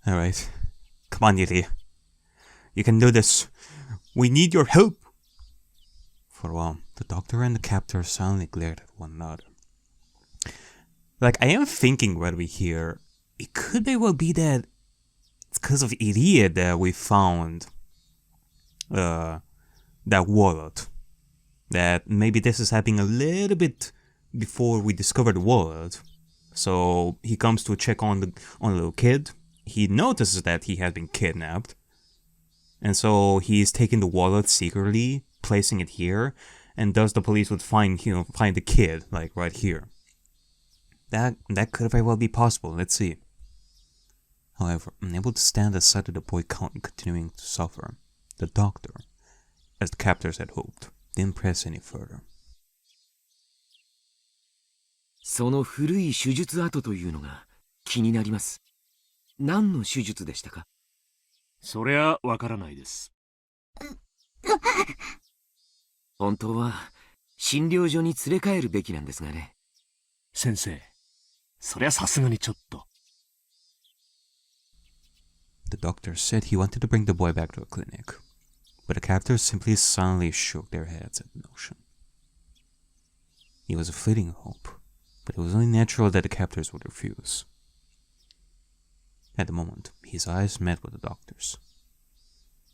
Alright. Come on, Yuri. You can do this. We need your help. For a while, the doctor and the captor silently glared at one another. Like, I am thinking right over here, it could very well be that it's because of Irie that we found that wallet. That maybe this is happening a little bit before we discover the wallet. So he comes to check on the little kid. He notices that he has been kidnapped. And so he's taking the wallet secretly, placing it here, and thus the police would find the kid, like right here. That could very well be possible, let's see. However, unable to stand the sight of the boy continuing to suffer, the doctor, as the captors had hoped, didn't press any further. その古い手術跡というのが気になります。何の手術でしたか？そりゃわからないです。本当は診療所に連れ帰るべきなんですがね。先生、そりゃさすがにちょっと。The doctor said he wanted to bring the boy back to a clinic, but the captors simply silently shook their heads at the notion. It was a fleeting hope, but it was only natural that the captors would refuse. At the moment, his eyes met with the doctor's.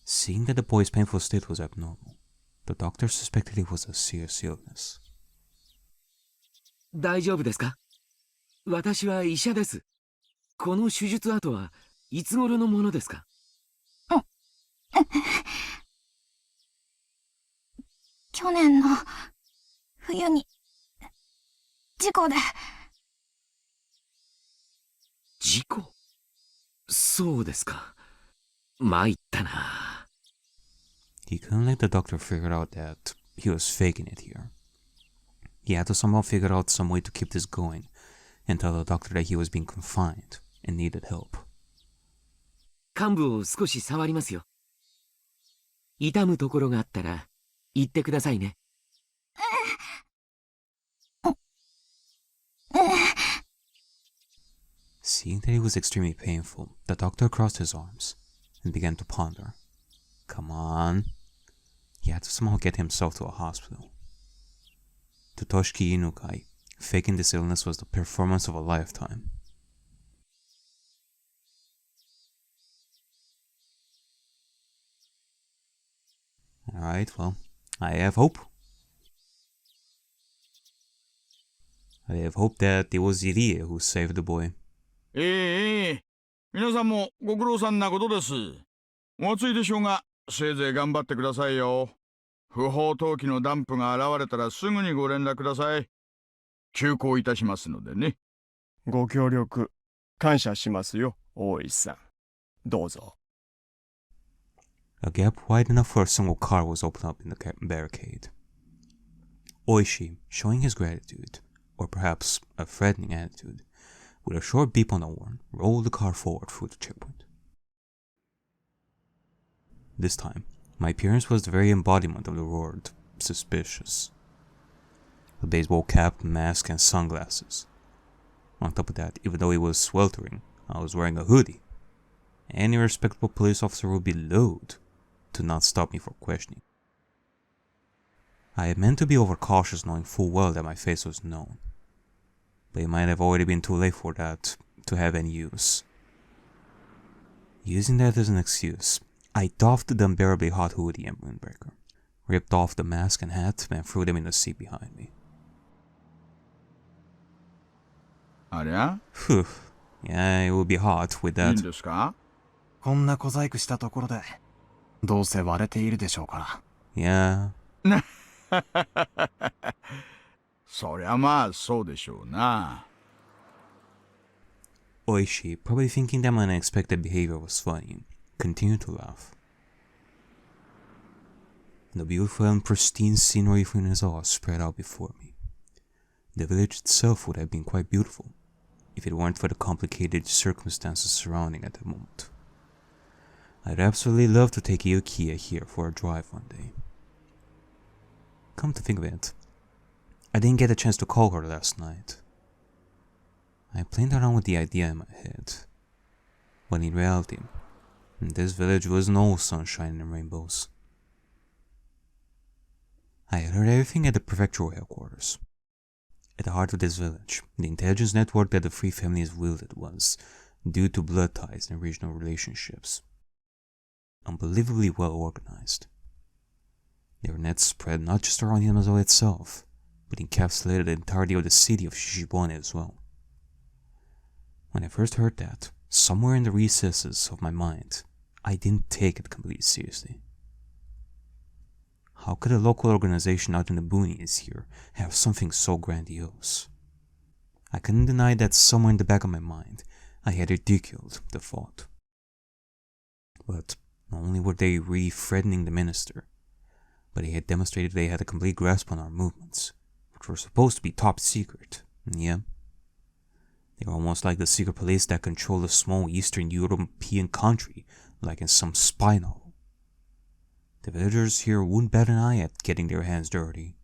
Seeing that the boy's painful state was abnormal, the doctor suspected it was a serious illness. 大丈夫ですか？私は医者です。この手術跡はいつ頃のものですか？去年の冬に事故で。事故？そうですか。参ったな。He couldn't let the doctor figure out that he was faking it here. He had to somehow figure out some way to keep this going and tell the doctor that he was being confined and needed help. 患部を少し触りますよ。痛むところがあったら言ってくださいね。Seeing that it was extremely painful, the doctor crossed his arms and began to ponder. Come on. He had to somehow get himself to a hospital. To Toshiki Inukai, faking this illness was the performance of a lifetime. Alright, well, I have hope. I have hope that it was Irie who saved the boy. 皆さんもご苦労さんなことです。お暑いでしょうが、せいぜい頑張ってくださいよ。不法投棄のダンプが現れたらすぐにご連絡ください。急行いたしますのでね。ご協力感謝しますよ、大石さん。どうぞ。A gap wide enough for a single car was opened up in the barricade. Oishi, showing his gratitude, or perhaps a threatening attitude, with a short beep on the horn, rolled the car forward through the checkpoint. This time, my appearance was the very embodiment of the word suspicious. A baseball cap, mask, and sunglasses. On top of that, even though it was sweltering, I was wearing a hoodie. Any respectable police officer would be loath to not stop me for questioning. I had meant to be overcautious, knowing full well that my face was known. But it might have already been too late for that to have any use. Using that as an excuse, I doffed the unbearably hot hoodie and windbreaker, ripped off the mask and hat, and threw them in the seat behind me. ありゃ? Phew. Yeah, it would be hot with いいん that. ですか? こんな小細工したところでどうせ割れているでしょうから。Yeah. そりゃまあそうでしょうな。Oishi, probably thinking that my unexpected behavior was funny, continued to laugh. The beautiful and pristine scenery of Hinamizawa spread out before me. The village itself would have been quite beautiful, if it weren't for the complicated circumstances surrounding at the moment. I'd absolutely love to take Ariakey here for a drive one day. Come to think of it, I didn't get a chance to call her last night. I played around with the idea in my head. But in reality, this village was no sunshine and rainbows. I had heard everything at the prefectural headquarters. At the heart of this village, the intelligence network that the three families wielded was, due to blood ties and regional relationships, unbelievably well organized. Their nets spread not just around Hinamizawa itself, but encapsulated the entirety of the city of Shishibone as well. When I first heard that, somewhere in the recesses of my mind, I didn't take it completely seriously. How could a local organization out in the boonies here have something so grandiose? I couldn't deny that somewhere in the back of my mind, I had ridiculed the thought. But not only were they re-threatening the minister, but they had demonstrated they had a complete grasp on our movements, which were supposed to be top secret. Yeah. They were almost like the secret police that control a small Eastern European country, like in some spy novel. The villagers here wouldn't bat an eye at getting their hands dirty,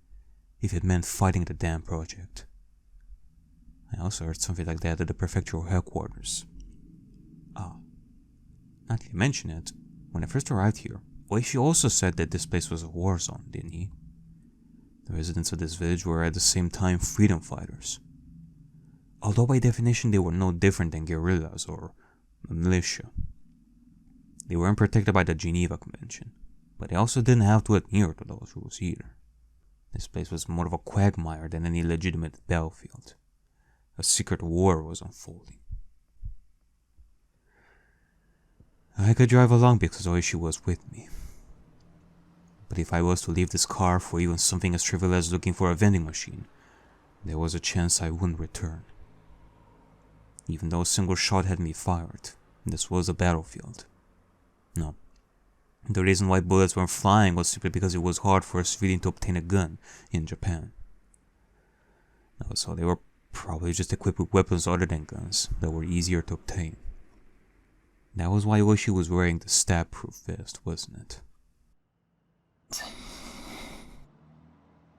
if it meant fighting the damn project. I also heard something like that at the prefectural headquarters. Not to mention it, when I first arrived here, Oishi also said that this place was a war zone, didn't he? The residents of this village were at the same time freedom fighters. Although by definition they were no different than guerrillas or a militia. They weren't protected by the Geneva Convention, but they also didn't have to adhere to those rules either. This place was more of a quagmire than any legitimate battlefield. A secret war was unfolding. I could drive along because Oishi was with me. But if I was to leave this car for even something as trivial as looking for a vending machine, there was a chance I wouldn't return. Even though a single shot had me fired, this was a battlefield. No. The reason why bullets weren't flying was simply because it was hard for a civilian to obtain a gun in Japan. So they were probably just equipped with weapons other than guns that were easier to obtain. That was why Oishi was wearing the stab-proof vest, wasn't it?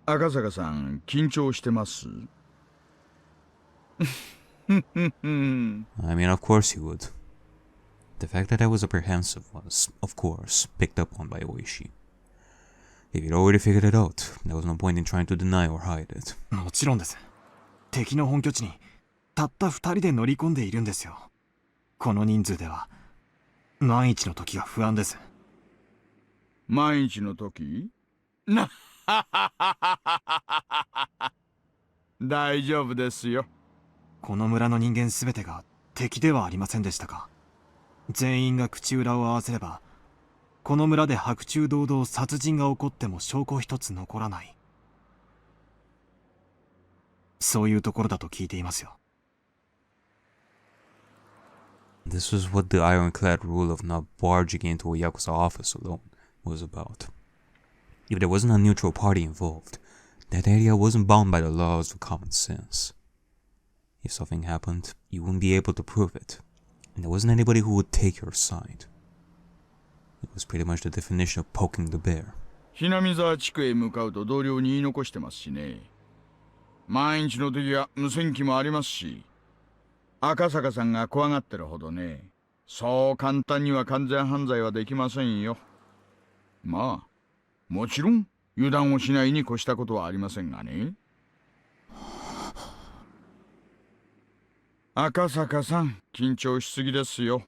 赤坂さん、緊張してます I mean, of course he would. The fact that I was apprehensive was, of course, picked up on by Oishi. If he'd already figured it out, there was no point in trying to deny or hide it. もちろんです。敵の本拠地にたった2人で乗り込んでいるんですよ。この人数では万一の時が不安です。万一の時大丈夫ですよ。この村の人間すべてが敵ではありませんでしたか。全員が口裏を合わせれば、この村で白昼堂々殺人が起こっても証拠一つ残らない。そういうところだと聞いていますよ。This was what the ironclad rule of not barging into a Yakuza office alone was about. If there wasn't a neutral party involved, that area wasn't bound by the laws of common sense. If something happened, you wouldn't be able to prove it, and there wasn't anybody who would take your side. It was pretty much the definition of poking the bear. Hinamizawa地区へ向かうと同僚に言い残してますしね。万一の時は無線機もありますし、赤坂さんが怖がってるほどね、そう簡単には完全犯罪はできませんよ。まあ、もちろん油断をしないに越したことはありませんがね。赤坂さん、緊張しすぎですよ。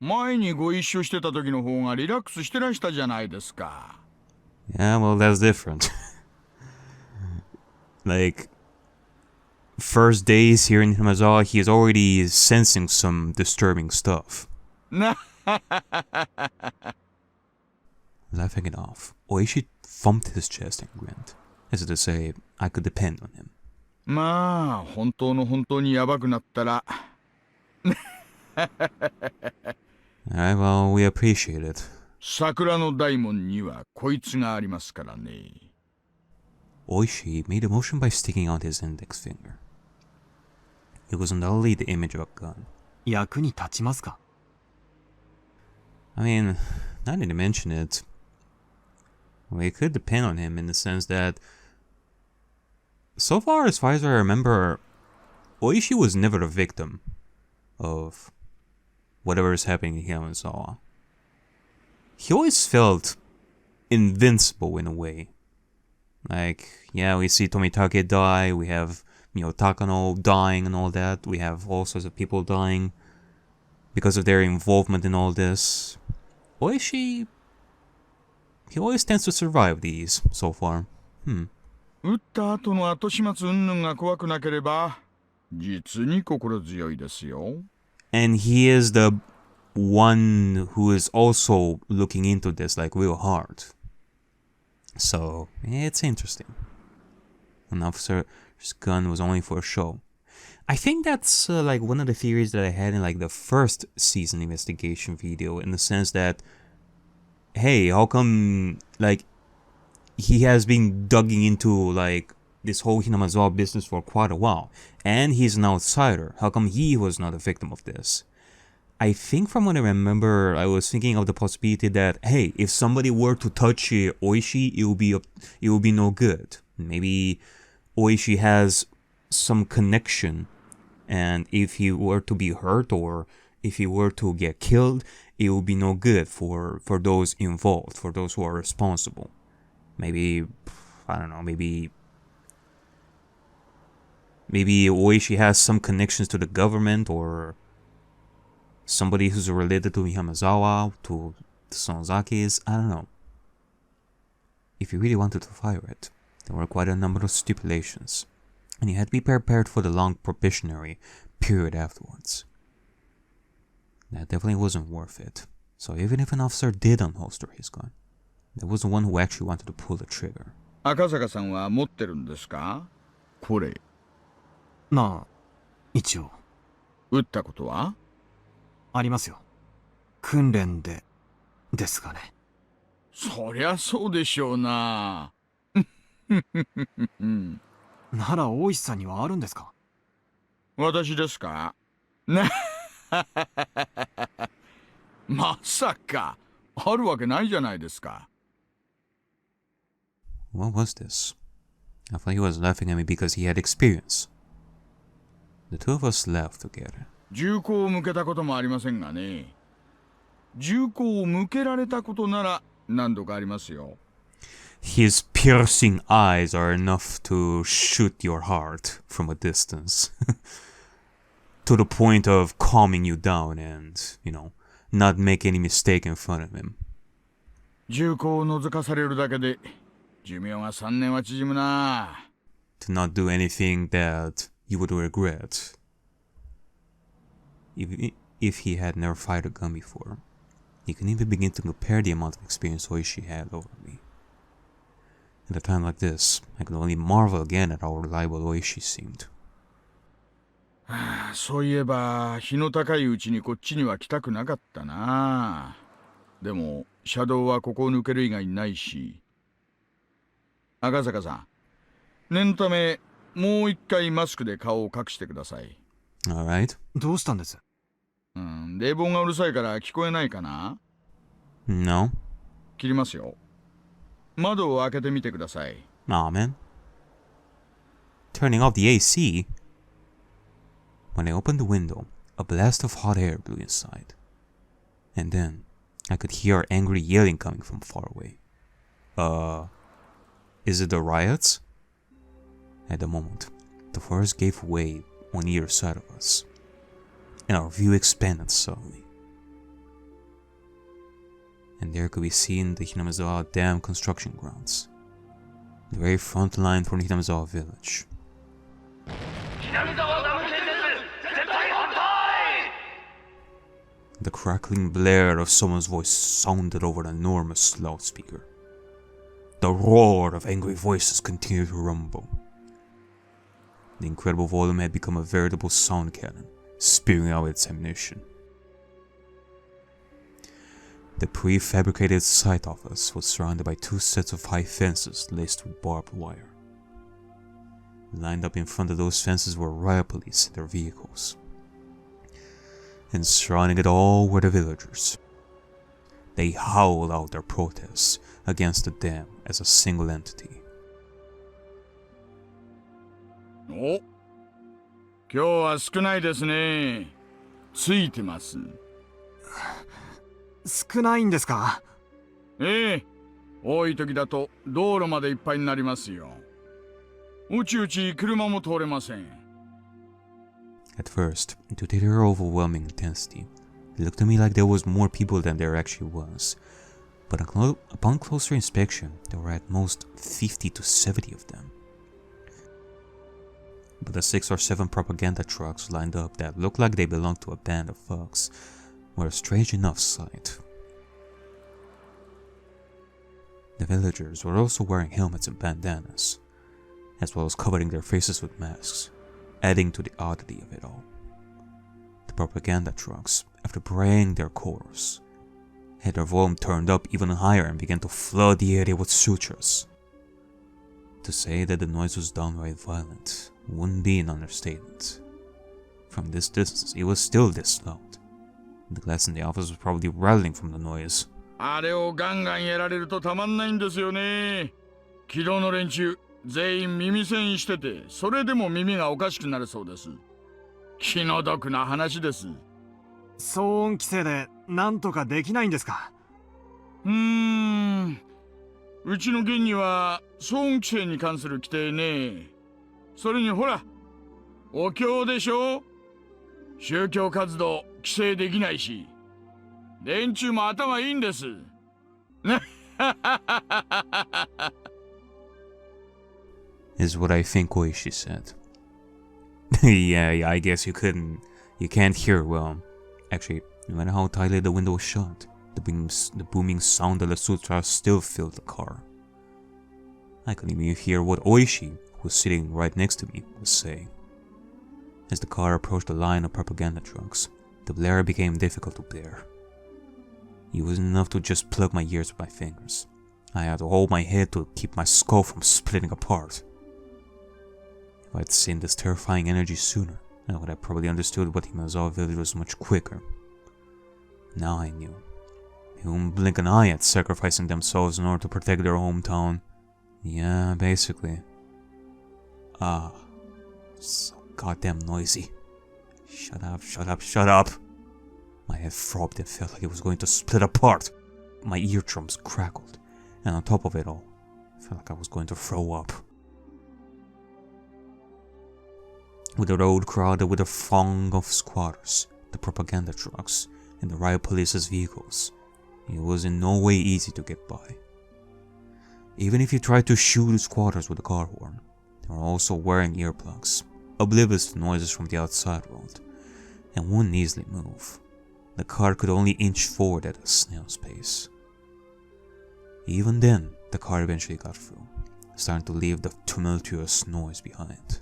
前にご一緒してた時の方がリラックスしてらしたじゃないですか。Yeah, well, that's different. Like, first days here in Hinamizawa, he is already sensing some disturbing stuff. Laughing it off, Oishi thumped his chest and grinned, as if to say, I could depend on him. まあ、本当の本当にヤバくなったら。Alright, well, we appreciate it. 桜の大門にはこいつがありますからね。Oishi made a motion by sticking out his index finger. It was undoubtedly the image of a gun. 役に立ちますか。I mean, now that you mention it, we could depend on him in the sense that, so far as I remember, Oishi was never a victim of whatever is happening in Hinamizawa. He always felt invincible in a way. Like, yeah, we see Tomitake die, we have, Takano dying and all that, we have all sorts of people dying because of their involvement in all this. Oishi, he always tends to survive these so far. 撃った後の後始末云々が怖くなければ、実に心強いですよ。And he is the one who is also looking into this like real hard. So, it's interesting. An officer's gun was only for show. I think that's like one of the theories that I had in like the first season investigation video, in the sense that, hey, how come like he has been digging into like this whole Hinamizawa business for quite a while, and he's an outsider. How come he was not a victim of this? I think from what I remember, I was thinking of the possibility that, hey, if somebody were to touch Oishi, it will be no good. Maybe Oishi has some connection, and if he were to be hurt or if he were to get killed, it will be no good for those involved, for those who are responsible. Maybe, I don't know, maybe Oishi has some connections to the government, or somebody who's related to Hinamizawa, to the Sonozakis, I don't know. If you really wanted to fire it, there were quite a number of stipulations, and you had to be prepared for the long probationary period afterwards. That definitely wasn't worth it. So even if an officer did unholster his gun, there was one who actually wanted to pull the trigger. 赤坂さんは持ってるんですか？これ。まあ、一応。撃ったことは？ありますよ。訓練で、ですがね。そりゃそうでしょうな。なら大石さんにはあるんですか？私ですか？ね。まさか、あるわけないじゃないですか。What was this? I thought he was laughing at me because he had experience. The two of us laughed together. 銃口を向けたこともありませんがね。銃口を向けられたことなら何度かありますよ。His piercing eyes are enough to shoot your heart from a distance. To the point of calming you down and, not make any mistake in front of him. 銃口を覗かされるだけで寿命が3年は縮むな。To not do anything that you would regret. If he had never fired a gun before, he can even begin to compare the amount of experience Oishi had over me. At a time like this, I could only marvel again at how reliable Oishi seemed. そういえば日の高いうちにこっちには来たくなかったな。でも車道はここを抜ける以外にないし。赤坂さん、念のためもう一回マスクで顔を隠してください。Alright. どうしたんです？冷房がうるさいから聞こえないかな？ No. 切りますよ。窓を開けてみてください。Aw, man. Turning off the AC. When I opened the window, a blast of hot air blew inside. And then, I could hear angry yelling coming from far away. Is it the riots? At the moment, the forest gave way on either side of us, and our view expanded suddenly. And there could be seen the Hinamizawa Dam construction grounds, the very front line from the Hinamizawa village. The crackling blare of someone's voice sounded over an enormous loudspeaker. The roar of angry voices continued to rumble. The incredible volume had become a veritable sound cannon, spewing out its ammunition. The prefabricated site office was surrounded by two sets of high fences laced with barbed wire. Lined up in front of those fences were riot police and their vehicles. And surrounding it all were the villagers. They howled out their protests against the dam as a single entity. お、今日は少ないですね。ついてます。少ないんですか？ええ、多い時だと道路までいっぱいになりますよ。うちうち車も通れません。At first, due to their overwhelming intensity, it looked to me like there was more people than there actually was. But upon closer inspection, there were at most 50 to 70 of them. But the 6 or 7 propaganda trucks lined up that looked like they belonged to a band of thugs were a strange enough sight. The villagers were also wearing helmets and bandanas, as well as covering their faces with masks, adding to the oddity of it all. The propaganda trucks, after braying their chorus, had their volume turned up even higher and began to flood the area with sutures. To say that the noise was downright violent wouldn't be an understatement. From this distance, it was still this loud. The glass in the office was probably rattling from the noise. あれをガンガンやられるとたまんないんですよね。昨日の連中、全員耳栓してて、それでも耳がおかしくなるそうです。気の毒な話です。騒音規制でなんとかできないんですか？うちの県には騒音規制に関する規定ね。それにほら、お経でしょ。宗教活動規制できないし、連中も頭いいんです。Is what I think Oishi said. yeah, I guess you can't hear well. Actually, no matter how tightly the window was shut, the booming sound of the sutras still filled the car. I couldn't even hear what Oishi, who was sitting right next to me, was saying. As the car approached the line of propaganda trucks, the blare became difficult to bear. It wasn't enough to just plug my ears with my fingers. I had to hold my head to keep my skull from splitting apart. If I'd seen this terrifying energy sooner, I would have probably understood what Hinamizawa village was much quicker. Now I knew. They wouldn't blink an eye at sacrificing themselves in order to protect their hometown. Yeah, basically. So goddamn noisy. Shut up, shut up, shut up! My head throbbed and felt like it was going to split apart. My eardrums crackled, and on top of it all, I felt like I was going to throw up. With the road crowded with a throng of squatters, the propaganda trucks, and the riot police's vehicles, it was in no way easy to get by. Even if you tried to shoo the squatters with a car horn, they were also wearing earplugs, oblivious to noises from the outside world, and wouldn't easily move. The car could only inch forward at a snail's pace. Even then, the car eventually got through, starting to leave the tumultuous noise behind.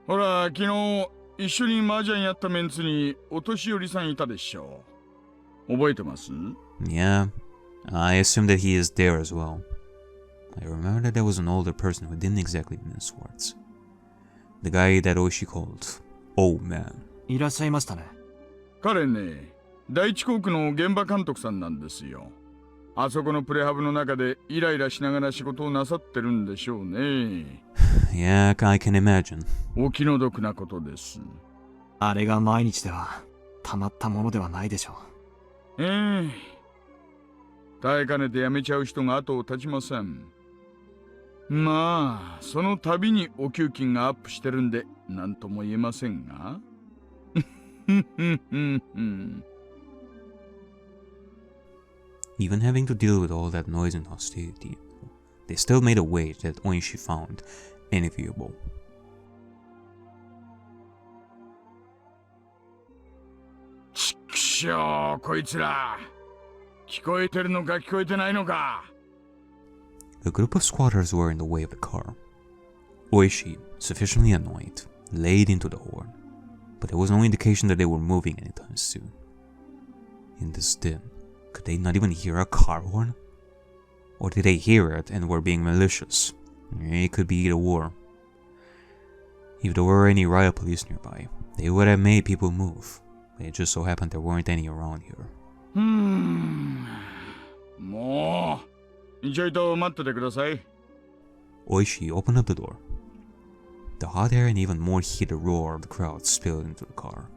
ほら、昨日一緒に麻雀やったメンツにお年寄りさんいたでしょ。覚えてます？ Yeah, I assume that he is there as well. I remember that there was an older person who didn't exactly mince words. The guy that Oishi called old man. いらっしゃいましたね。彼ね、第一航空の現場監督さんなんですよ。あそこのプレハブの中でイライラしながら仕事をなさってるんでしょうね。Yeah, I can imagine. お気の毒なことです。あれが毎日ではたまったものではないでしょう。耐えかねて辞めちゃう人が後を絶ちません。まあ、その度にお給金がアップしてるんで何とも言えませんが。Even having to deal with all that noise and hostility, they still made a wage that Oishi found enviable. ちくしょう、こいつら。聞こえてるのか聞こえてないのか。A group of squatters were in the way of the car. Oishi, sufficiently annoyed, laid into the horn, but there was no indication that they were moving anytime soon. In this din, could they not even hear a car horn? Or did they hear it and were being malicious? It could be either or. If there were any riot police nearby, they would have made people move. But it just so happened there weren't any around here. もう、ちょいと待っててください。Oishi opened up the door. The hot air and even more heated roar of the crowd spilled into the car.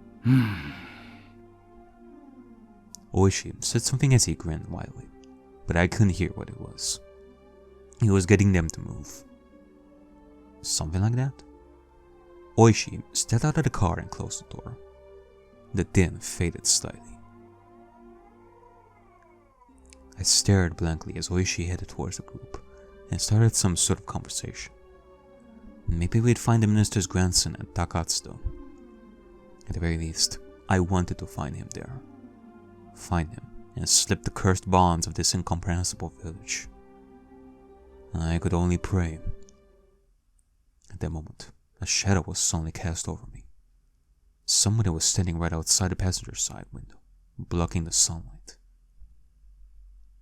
Oishi said something as he grinned widely, but I couldn't hear what it was. He was getting them to move. Something like that? Oishi stepped out of the car and closed the door. The din faded slightly. I stared blankly as Oishi headed towards the group and started some sort of conversation. Maybe we'd find the minister's grandson at Takatsudo. At the very least, I wanted to find him there. Find him and slip the cursed bonds of this incomprehensible village. I could only pray. At that moment, a shadow was suddenly cast over me. Somebody was standing right outside the passenger side window, blocking the sunlight.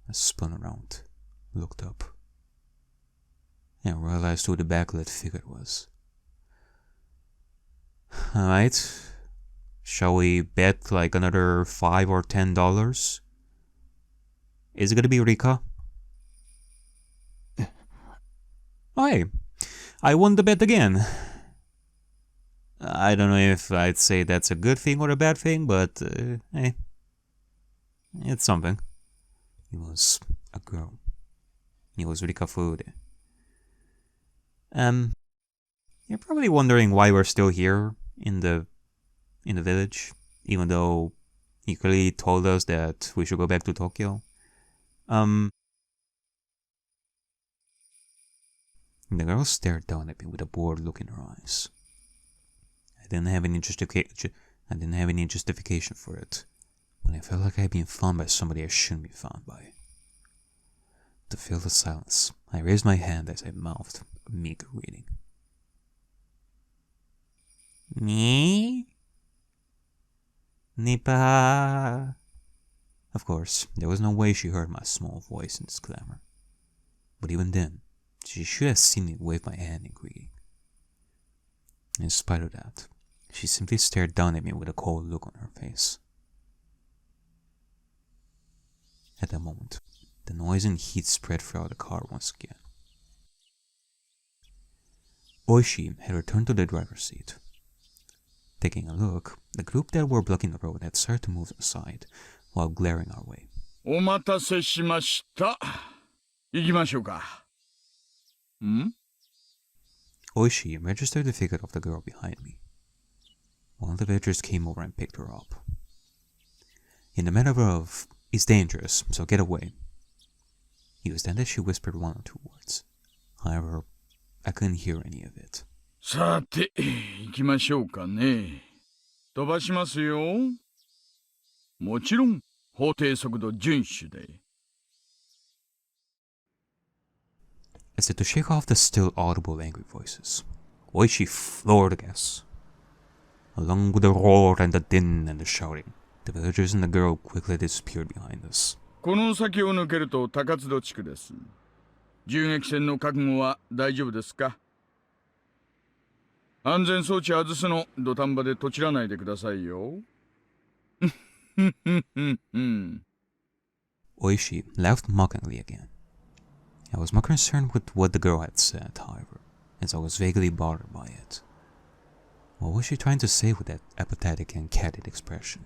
I spun around, looked up, and realized who the backlit figure was. Alright, shall we bet like another $5 or $10? Is it gonna be Rika? Oh, hey, I won the bet again. I don't know if I'd say that's a good thing or a bad thing, but hey, it's something. It was a girl. It was Rika Fude. You're probably wondering why we're still here in the village, even though he clearly told us that we should go back to Tokyo. The girl stared down at me with a bored look in her eyes. I didn't have any justification for it, but I felt like I'd been found by somebody I shouldn't be found by. To fill the silence, I raised my hand as I mouthed a meager greeting. Me? Nipa. Of course, there was no way she heard my small voice in this clamor. But even then, she should have seen me wave my hand in greeting. In spite of that, she simply stared down at me with a cold look on her face. At that moment, the noise and heat spread throughout the car once again. Oishi had returned to the driver's seat. Taking a look, the group that were blocking the road had started to move aside while glaring our way. お待たせしました。行きましょうか。Oishi registered the figure of the girl behind me. One of the villagers came over and picked her up. In the manner of, it's dangerous, so get away. It was then that she whispered one or two words. However, I couldn't hear any of it. さて、行きましょうかね。飛ばしますよ。もちろん、法定速度遵守で。As if to shake off the still audible angry voices, Oishi floored the gas. Along with the roar and the din and the shouting, the villagers and the girl quickly disappeared behind us. この先を抜けると高津戸地区です。銃撃戦の覚悟は大丈夫ですか？安全装置外すの土壇場でとちらないでくださいよ。Oishi laughed mockingly again. I was more concerned with what the girl had said, however, as I was vaguely bothered by it. What was she trying to say with that apathetic and candid expression?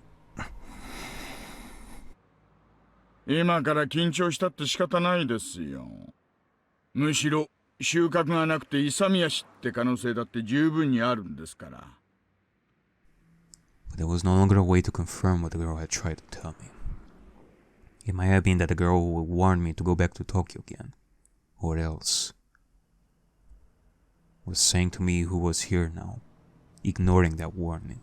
今から緊張したって仕方ないですよ。むしろ収穫がなくて勇み足って可能性だって十分にあるんですから。But there was no longer a way to confirm what the girl had tried to tell me. It might have been that the girl would warn me to go back to Tokyo again, or else was saying to me who was here now, ignoring that warning.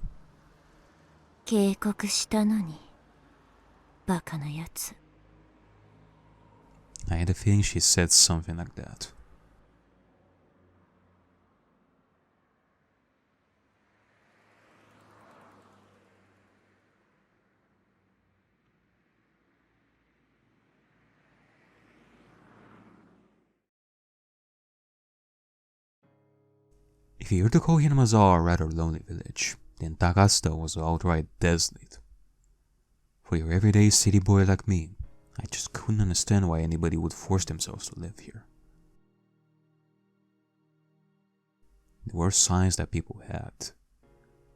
警告したのに、バカなやつ。I had a feeling she said something like that. If you were to call Hinamizawa a rather lonely village, then Takatsudo was outright desolate. For your everyday city boy like me, I just couldn't understand why anybody would force themselves to live here. There were signs that people had,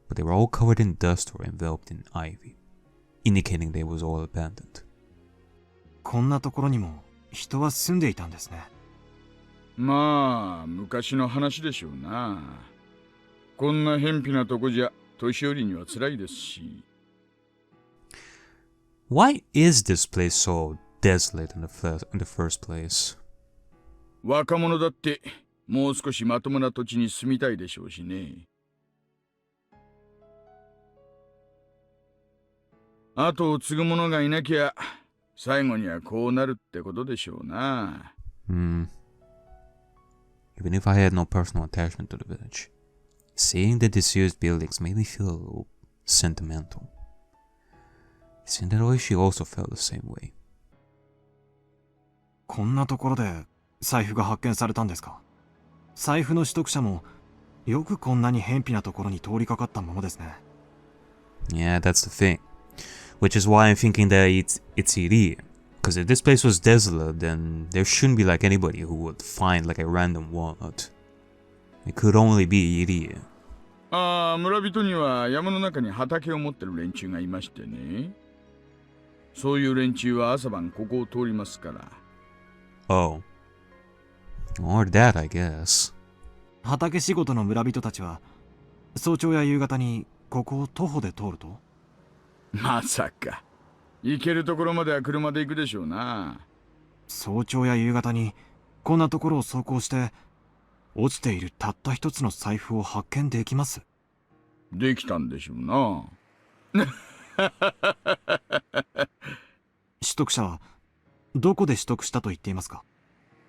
but they were all covered in dust or enveloped in ivy. indicating that it was all abandoned. こんなところにも人は住んでいたんですね。まあ昔の話でしょうな。こんな偏僻なとこじゃ年寄りには辛いですし。Why is this place so desolate in the first place? 若者だってもう少しまともな土地に住みたいでしょうしね。後を継ぐ者がいなきゃ最後にはこうなるってことでしょうな。Even if I had no personal attachment to the village, seeing the disused buildings made me feel a little sentimental. It seemed that Oishi also felt the same way. こんなところで財布が発見されたんですか。財布の取得者もよくこんなに偏僻なところに通りかかったものですね。Yeah, that's the thing. Which is why I'm thinking that it's Iri. Because if this place was desolate, then there shouldn't be like anybody who would find like a random walnut. It could only be Iri. ああ、村人には山の中に畑を持ってる連中がいましてね。そういう連中は朝晩ここを通りますから。Oh. Or that, I guess. 畑仕事の村人たちは早朝や夕方にここを徒歩で通ると。まさか。行けるところまでは車で行くでしょうな。早朝や夕方にこんなところを走行して落ちているたった一つの財布を発見できます。できたんでしょうな。取得者はどこで取得したと言っていますか。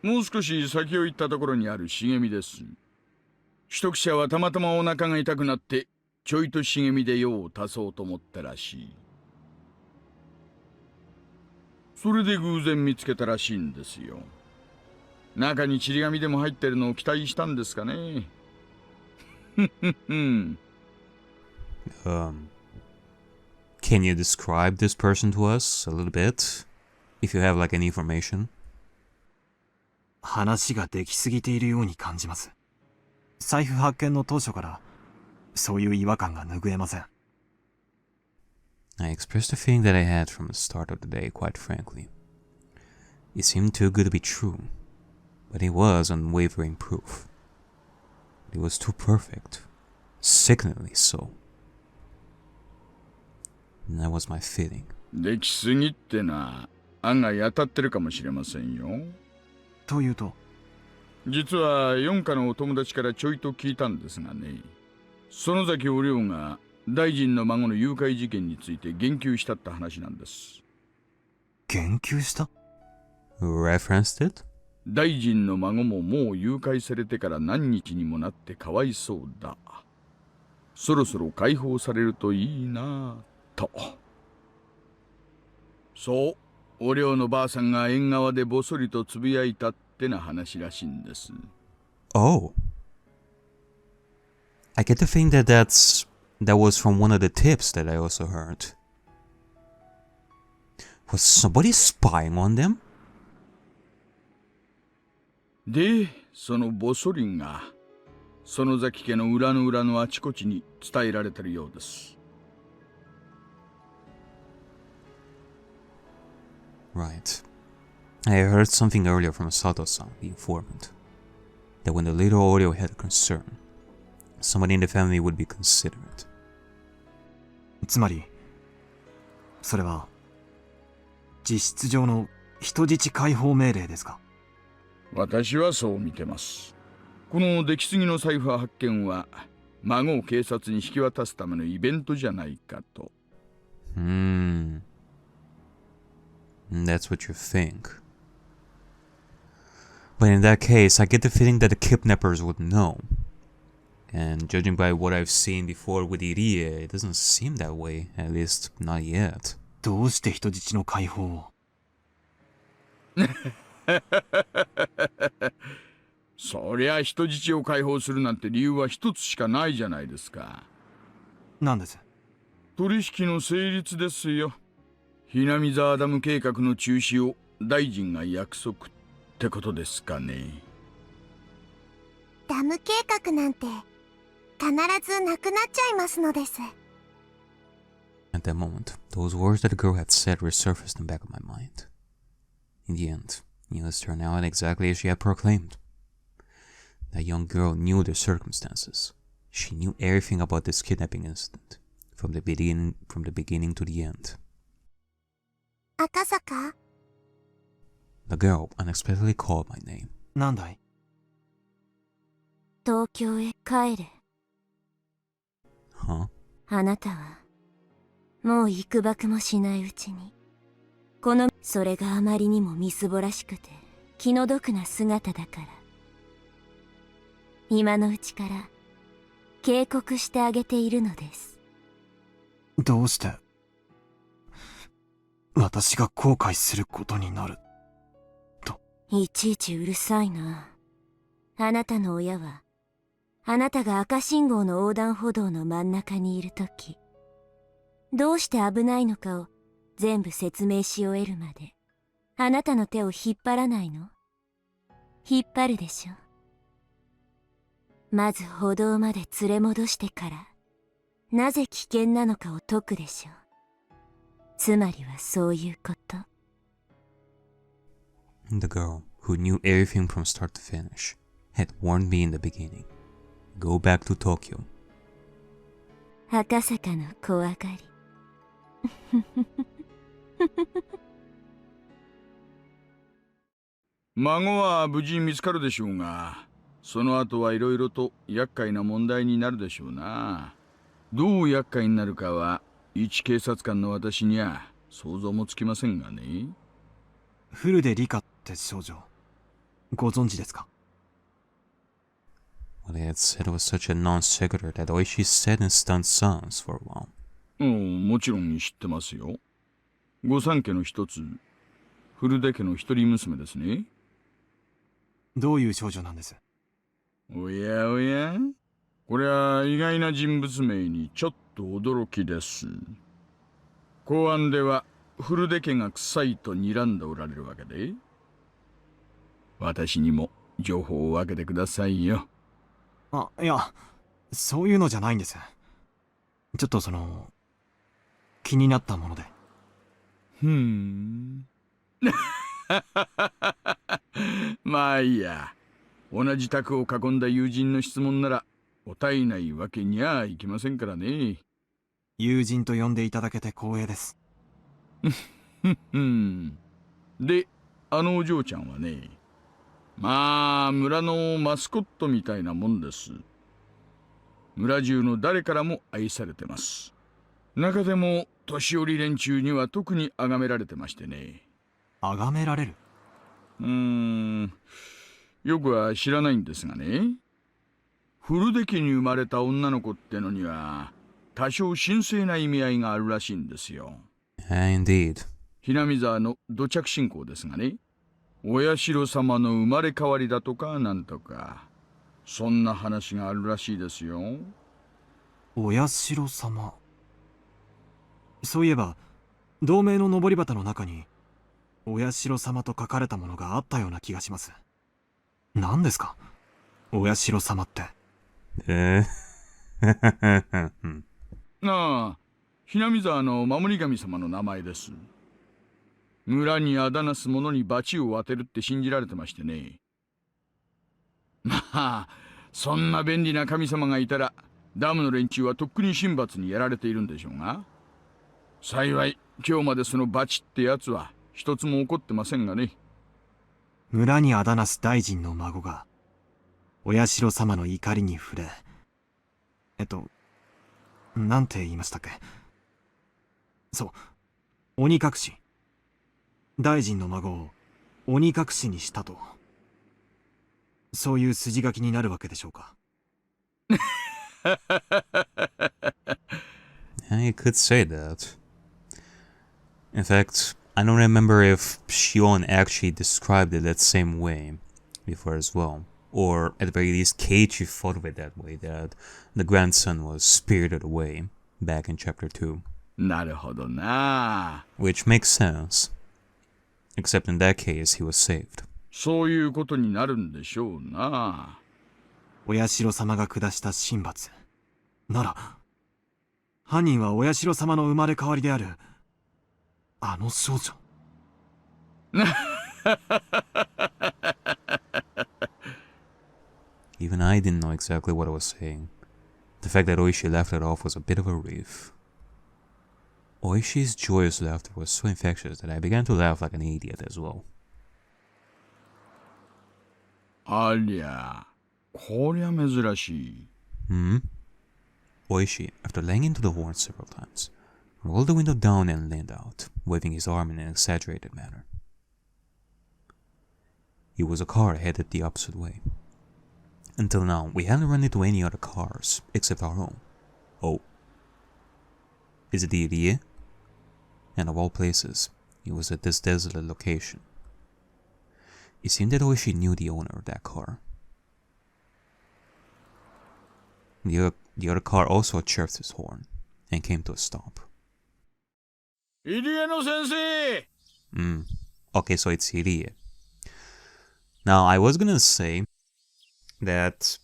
もう少し先を行ったところにある茂みです。取得者はたまたまお腹が痛くなってちょいと茂みで用を足そうと思ったらしい。それで偶然見つけたらしいんですよ。中にちり紙でも入ってるのを期待したんですかね。Can you describe this person to us a little bit? If you have like any information. 話ができすぎているように感じます。財布発見の当初からそういう違和感が拭えません。I expressed the feeling that I had from the start of the day, quite frankly. It seemed too good to be true, but it was unwavering proof. It was too perfect, sickeningly so. And that was my feeling. できすぎってな、案外当たってるかもしれませんよ。というと、実は四課のお友達からちょいと聞いたんですがね、園崎お涼が大臣の孫の誘拐事件について言及したって話なんです。言及した？ Referenced it? 大臣の孫ももう誘拐されてから何日にもなってかわいそうだ。そろそろ解放されるといいなと。そう、お涼のばあさんが縁側でぼそりとつぶやいたってな話らしいんです。Oh. I get the feeling that that was from one of the tips that I also heard. Was somebody spying on them? で、そのぼそりが園崎家の裏の裏のあちこちに伝えられてるようです。Right. I heard something earlier from Sato-san, the informant, that when the little Oreo had a concern, somebody in the family would be considerate. つまり、それは実質上の人質解放命令ですか。私はそう見てます。この出来すぎの財布発見は孫を警察に引き渡すためのイベントじゃないかと。That's what you think. But in that case, I get the feeling that the kidnappers would know. And judging by what I've seen before with Irie, it doesn't seem that way, at least not yet. どうして人質の解放を？そりゃ人質を解放するなんて理由は一つしかないじゃないですか。なんです？取引の成立ですよ。Hinamizawaダム計画の中止を大臣が約束ってことですかね。ダム計画なんて必ずなくなっちゃいますのです。At that moment, Those words that the girl had said resurfaced in the back of my mind. In the end, news turned out exactly as she had proclaimed. That young girl knew the circumstances. She knew everything about this kidnapping incident, from the beginning to the end. 赤坂 The girl unexpectedly called my name. なんだい？東京へ帰れ。 Huh? あなたは、もう幾くばくもしないうちに、それがあまりにもみすぼらしくて、気の毒な姿だから。今のうちから、警告してあげているのです。どうして私が後悔することになると。いちいちうるさいな。あなたの親は、あなたが赤信号の横断歩道の真ん中にいるとき、どうして危ないのかを全部説明し終えるまで、あなたの手を引っ張らないの？引っ張るでしょ。まず歩道まで連れ戻してから、なぜ危険なのかを解くでしょう。つまりはそういうこと。The girl, who knew everything from start to finish, had warned me in the beginning. Go back to Tokyo. 赤坂の怖がり。孫は無事見つかるでしょうが、その後はいろいろと厄介な問題になるでしょうな。どう厄介になるかは、一警察官の私には想像もつきませんがね。フルでリカって少女、ご存知ですか？ What they had said was such a non sequitur that all she said in stunned silence for a while. もちろん知ってますよ。御三家の一つ、古出家の一人娘ですね。どういう少女なんです？おやおや、これは意外な人物名にちょっと驚きです。公安では古出家が臭いと睨んでおられるわけで、私にも情報を分けてくださいよ。あ、いや、そういうのじゃないんです。ちょっと気になったもので。まあいいや。同じ卓を囲んだ友人の質問なら答えないわけにはいきませんからね。友人と呼んでいただけて光栄です。で、あのお嬢ちゃんはね、まあ村のマスコットみたいなもんです。村中の誰からも愛されてます。中でも年寄り連中には特に崇められてましてね。崇められる？よくは知らないんですがね、古出家に生まれた女の子ってのには多少神聖な意味合いがあるらしいんですよ。Indeed. hinamizawaの土着信仰ですがね、お社様の生まれ変わりだとかなんとか、そんな話があるらしいですよ。お社様。そういえば同盟の登り旗の中にお社様と書かれたものがあったような気がします。何ですか、お社様って？hinamizawaの守り神様の名前です。村にあだなす者に罰を当てるって信じられてましてね。まあそんな便利な神様がいたらダムの連中はとっくに神罰にやられているんでしょうが、幸い今日までその罰ってやつは一つも起こってませんがね。村にあだなす大臣の孫がお社様の怒りに触れ、なんて言いましたっけ？そう、鬼隠し。大臣の孫を鬼隠しにしたと、そういう筋書きになるわけでしょうか？ Yeah, you could say that. In fact, I don't remember if Shion actually described it that same way before as well. Or at the very least, Keiichi thought of it that way, that the grandson was spirited away back in chapter 2. なるほどな。 Which makes sense. Except in that case, he was saved. そういうことになるんでしょうな。お社様が下した神罰なら、犯人はお社様の生まれ変わりであるあの少女。Even I didn't know exactly what I was saying. The fact that Oishi laughed it off was a bit of a relief. Oishi's joyous laughter was so infectious that I began to laugh like an idiot as well. ありゃ、こりゃ珍しい。Oishi, after laying into the horn several times, rolled the window down and leaned out, waving his arm in an exaggerated manner. It was a car headed the opposite way. Until now, we hadn't run into any other cars except our own. Oh. Is it the Irie? And of all places, it was at this desolate location. It seemed that Oishi knew the owner of that car. The other car also chirped his horn and came to a stop. 入江の先生! Okay, so it's Irie. Now, I was gonna say that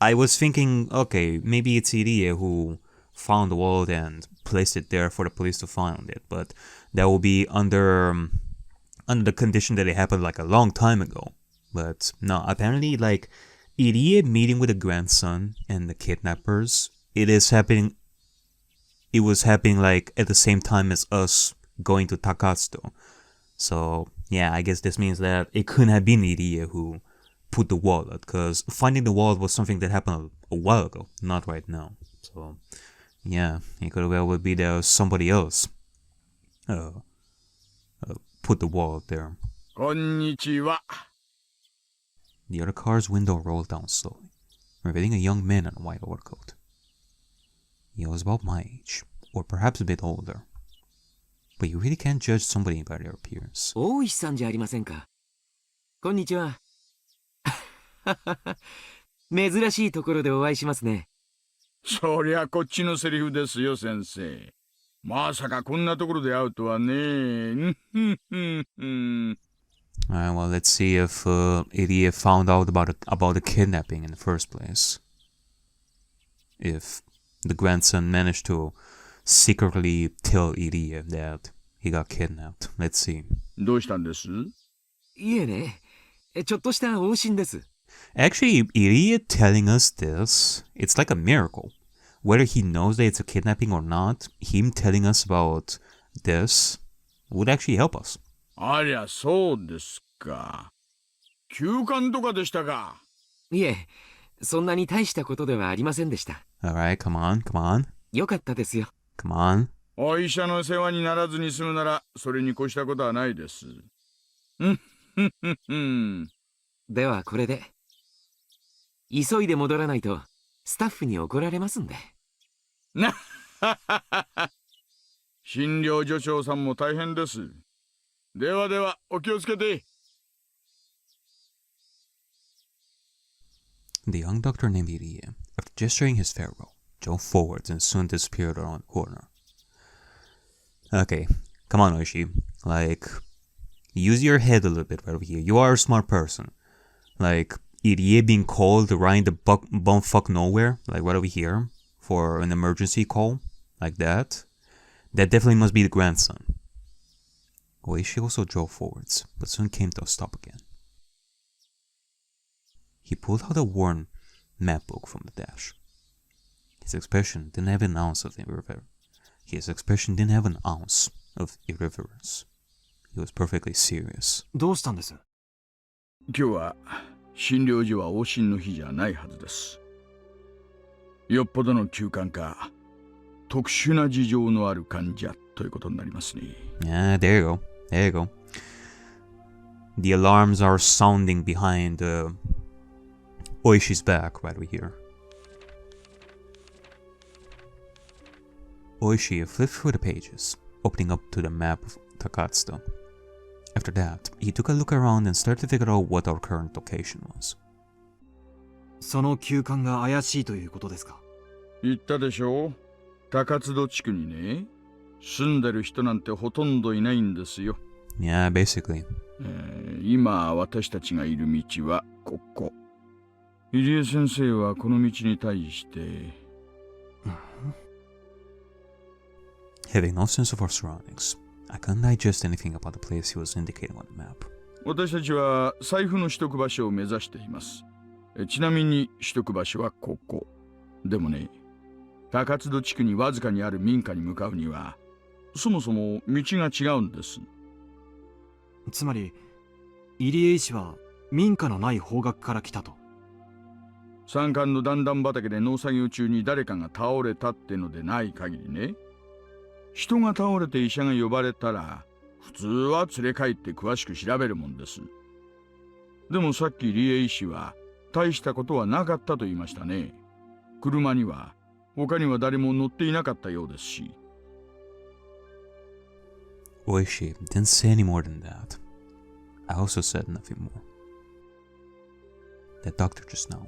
I was thinking, okay, maybe it's Irie who found the wallet and placed it there for the police to find it, but that will be under the condition that it happened like a long time ago. But no, apparently, like, Irie meeting with the grandson and the kidnappers, it was happening like at the same time as us going to Takatsudo. So yeah, I guess this means that it couldn't have been Irie who put the wallet, because finding the wallet was something that happened a while ago, not right now. So yeah, it could well be there somebody else put the wallet there. こんにちは。 The other car's window rolled down slowly, revealing a young man in a white overcoat. He was about my age, or perhaps a bit older. But you really can't judge somebody by their appearance. 大石さんじゃありませんか。こんにちは。珍しいところでお会いしますね。そりゃこっちのセリフですよ、先生。まさかこんなところで会うとはね。Alright, well, let's see if Irie found out about the kidnapping in the first place. If the grandson managed to secretly tell Irie that he got kidnapped. Let's see. どうしたんです？いえね、ちょっとした往診です。Actually, Irie telling us this, it's like a miracle. Whether he knows that it's a kidnapping or not, him telling us about this would actually help us. ありゃ、そうですか。休館とかでしたか。いえ、そんなに大したことではありませんでした。Alright, come on. よかったですよ。Come on. お医者の世話にならずに済むなら、それに越したことはないです。ではこれで。急いで戻らないと、スタッフに怒られますんで。なっはははは。診療所長さんも大変です。ではでは、お気をつけて。The young doctor named Irie, after gesturing his farewell, drove forwards and soon disappeared around the corner. Okay, come on, Oishi. Like, use your head a little bit right over here. You are a smart person. Like, Irie being called right in the bumfuck nowhere, like right over here, for an emergency call, like that. That definitely must be the grandson. Oishi also drove forwards, but soon came to a stop again. He pulled out a worn map book from the dash. His expression didn't have an ounce of irreverence. He was perfectly serious. どうしたんです？今日は診療所は往診の日じゃないはずです。よっぽどの急患か、特殊な事情のある患者ということになりますね。Yeah, there you go. The alarms are sounding behind Oishi's back right over here. Oishi flipped through the pages, opening up to the map of Takatsudo. After that, he took a look around and started to figure out what our current location was. その急患が怪しいということですか？言ったでしょう。高津戸地区にね、住んでる人なんてほとんどいないんですよ。Yeah, basically. 今私たちがいる道はここ。入江先生はこの道に対して。Having no sense of our surroundings, I couldn't digest anything about the place he was indicating on the map. 私たちは財布の取得場所を目指しています。ちなみに取得場所はここ。でもね、高津戸地区にわずかにある民家に向かうには、そもそも道が違うんです。つまり、入江医師は民家のない方角から来たと。山間の段々畑で農作業中に誰かが倒れたってのでない限りね。人が倒れて医者が呼ばれたら、普通は連れ帰って詳しく調べるもんです。でもさっき理恵医師は大したことはなかったと言いましたね。車には他には誰も乗っていなかったようですし。Oishi didn't say any more than that. I also said nothing more. The doctor just now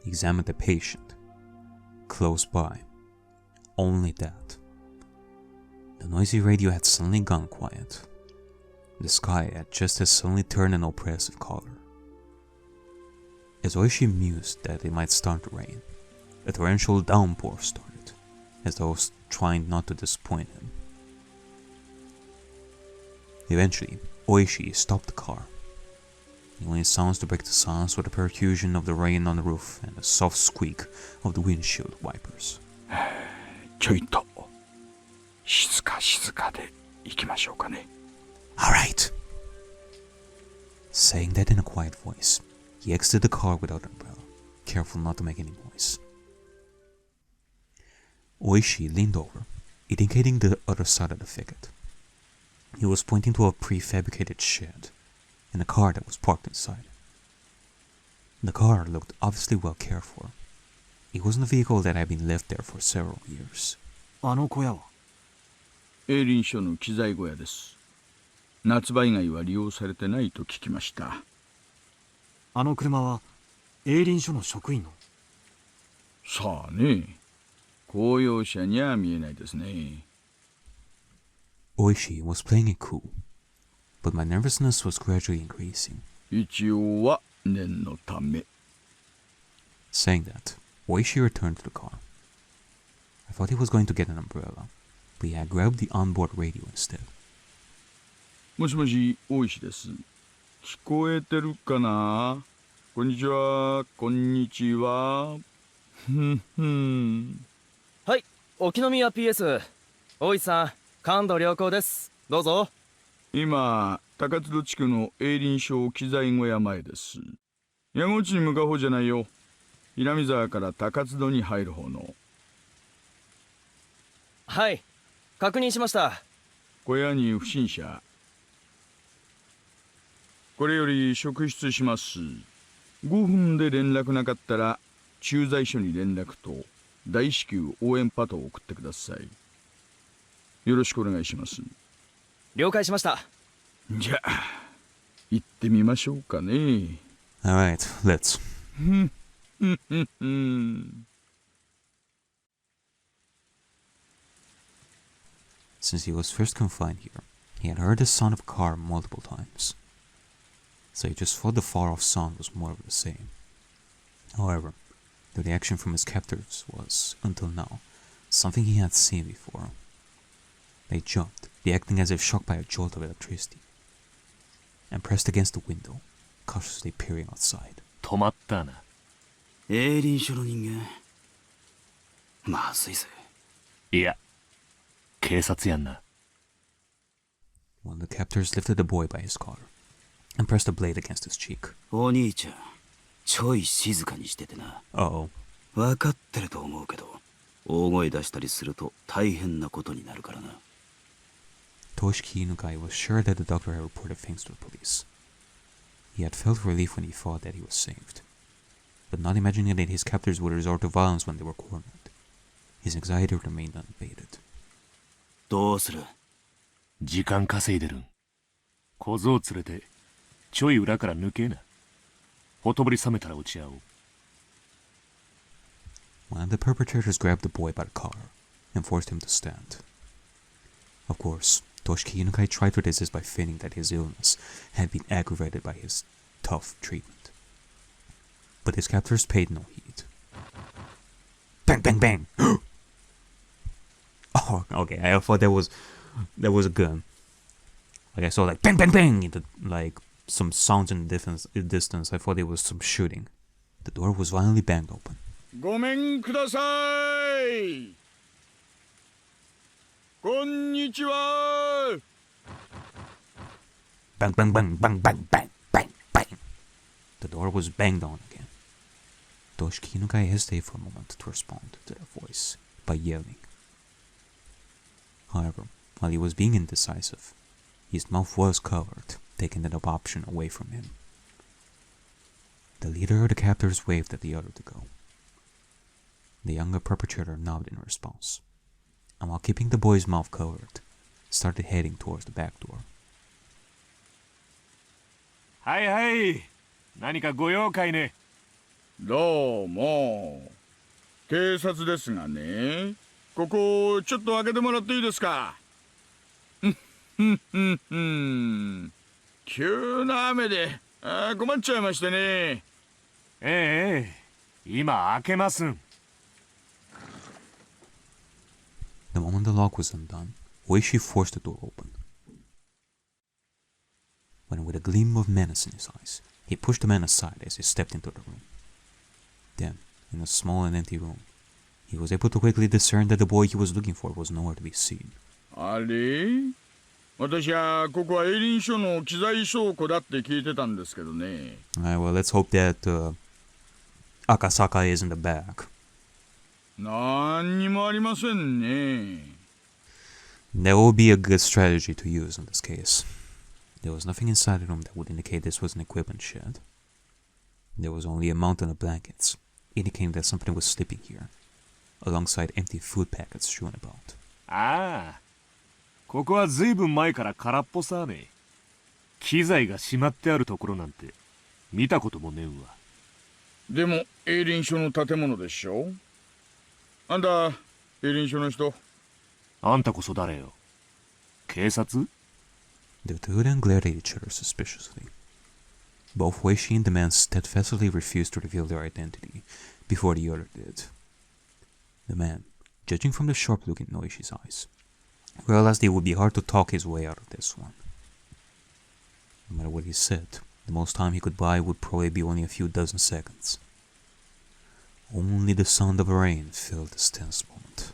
examined the patient. Close by. Only that. The noisy radio had suddenly gone quiet. The sky had just as suddenly turned an oppressive color. As Oishi mused that it might start to rain, a torrential downpour started, as though trying not to disappoint him. Eventually, Oishi stopped the car. The only sounds to break the silence were the percussion of the rain on the roof and the soft squeak of the windshield wipers. ちょいと静かで行きましょうかね。Alright. Saying that in a quiet voice, he exited the car without an umbrella, careful not to make any noise. Oishi leaned over, indicating the other side of the thicket. He was pointing to a prefabricated shed and a car that was parked inside. The car looked obviously well cared for. It wasn't a vehicle that had been left there for several years. あの小屋は営林署の機材小屋です。夏場以外は利用されてないと聞きました。あの車は営林署の職員の。さあね、公用車には見えないですね。Oishi was playing it cool, but my nervousness was gradually increasing. 一応は念のため。Saying that, Oishi returned to the car. I thought he was going to get an umbrella, but he had grabbed the onboard radio instead. もしもし、大石です。聞こえてるかな？こんにちは、こんにちは。はい、沖宮 PS。大石さん、感度良好です。どうぞ。今、高津戸地区の営林署機材小屋前です。矢後地に向かう方じゃないよ。Hinamizawaから高津戸に入る方の。はい、確認しました。小屋に不審者。これより職質します。5分で連絡なかったら駐在所に連絡と大至急応援パトを送ってください。よろしくお願いします。了解しました。じゃあ行ってみましょうかね。Alright, let's. Since he was first confined here, he had heard the sound of a car multiple times. So he just thought the far-off sound was more of the same. However, the reaction from his captors was, until now, something he had seen before. They jumped, reacting as if shocked by a jolt of electricity, and pressed against the window, cautiously peering outside. 止まったな。営林署の人間まずいぜ。いや、警察やんな。One of the captors lifted the boy by his collar and pressed a blade against his cheek. お兄ちゃん、ちょい静かにしててな。Uh-oh. 分かってると思うけど、大声出したりすると大変なことになるからな。Toshiki Inukai was sure that the doctor had reported things to the police. He had felt relief when he thought that he was saved, but not imagining that his captors would resort to violence when they were cornered. His anxiety remained unabated. どうする？時間稼いでるん。小僧連れてちょい裏から抜けな。ほとぼり冷めたら落ち合おう。One of the perpetrators grabbed the boy by the collar and forced him to stand. Of course, Toshiki Inukai tried to resist by feigning that his illness had been aggravated by his tough treatment. But his captors paid no heed. Bang, bang, bang! Oh Oh, okay, I thought that was a gun. Like I saw like bang bang bang into like some sounds in the distance. I thought it was some shooting. The door was violently banged open. ごめんください。こんにちは。 Bang bang bang bang bang bang bang bang. The door was banged on again. Toshiki Inukai hesitated for a moment to respond to that voice by yelling. However, while he was being indecisive, his mouth was covered, taking that option away from him. The leader of the captors waved at the other to go. The younger perpetrator nodded in response, and while keeping the boy's mouth covered, started heading towards the back door. はいはい。何かご用かいね。どうも。警察ですがね。ここちょっと開けてもらっていいですか。急な雨で困っちゃいましてね。ええ、今開けますん。The moment the lock was undone, Oishi forced the door open. When, with a gleam of menace in his eyes, he pushed the man aside as he stepped into the room. Then, in a small and empty room, he was able to quickly discern that the boy he was looking for was nowhere to be seen. あれ？私はここは営林署の機材倉庫だって聞いてたんですけどね。Alright, well, let's hope that Akasaka is in the back. 何にもありませんね。That would be a good strategy to use in this case. There was nothing inside the room that would indicate this was an equipment shed. There was only a mountain of blankets, indicating that somebody was sleeping here, alongside empty food packets strewn about. ああ、ここはずいぶん前から空っぽさね。機材がしまってあるところなんて見たこともねえわ。でも営林署の建物でしょ。あんた営林署の人。あんたこそ誰よ。警察？ The two then glared at each other suspiciously. Both Weishi and the man steadfastly refused to reveal their identity before the other did. The man, judging from the sharp look in Noishi's eyes, realized it would be hard to talk his way out of this one. No matter what he said, the most time he could buy would probably be only a few dozen seconds. Only the sound of rain filled this tense moment.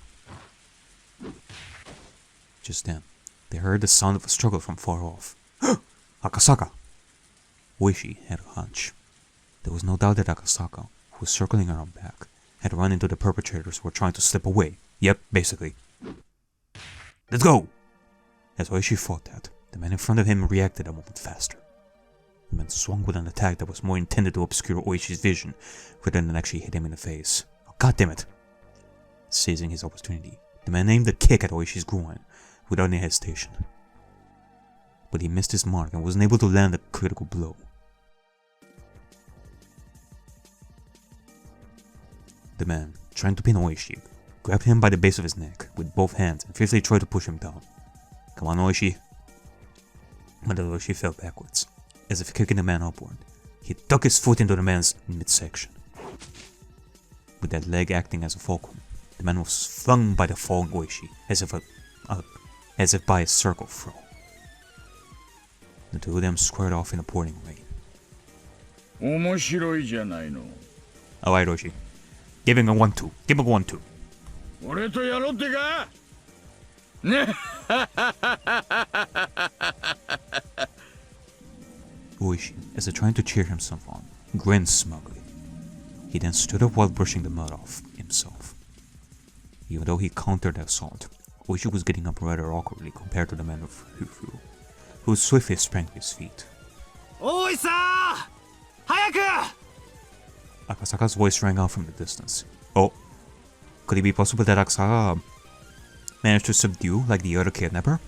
Just then, they heard the sound of a struggle from far off. Akasaka! Oishi had a hunch. There was no doubt that Akasaka, who was circling around back, had run into the perpetrators who were trying to slip away. Yep, basically. Let's go! As Oishi thought that, the man in front of him reacted a moment faster. The man swung with an attack that was more intended to obscure Oishi's vision rather than actually hit him in the face. Oh, God damn it! Seizing his opportunity, the man aimed a kick at Oishi's groin without any hesitation. But he missed his mark and wasn't able to land a critical blow. The man, trying to pin Oishi, grabbed him by the base of his neck with both hands and fiercely tried to push him down. Come on, Oishi. But Oishi fell backwards, as if kicking the man upward. He dug his foot into the man's midsection. With that leg acting as a fulcrum, the man was flung by the falling Oishi as if by a circle throw. The two of them squared off in a pouring rain. 面白いじゃないの。 Alright, Oishi. Give him a 1-2. Give him a 1-2. 俺とやろうってかね。Oishi, as if trying to cheer himself on, grinned smugly. He then stood up while brushing the mud off himself. Even though he countered the assault, Oishi was getting up rather awkwardly compared to the man of Hufu, who swiftly sprang to his feet. Oi-san! Hayaku! Akasaka's voice rang out from the distance. Oh, could it be possible that Akasaka managed to subdue like the other kidnapper?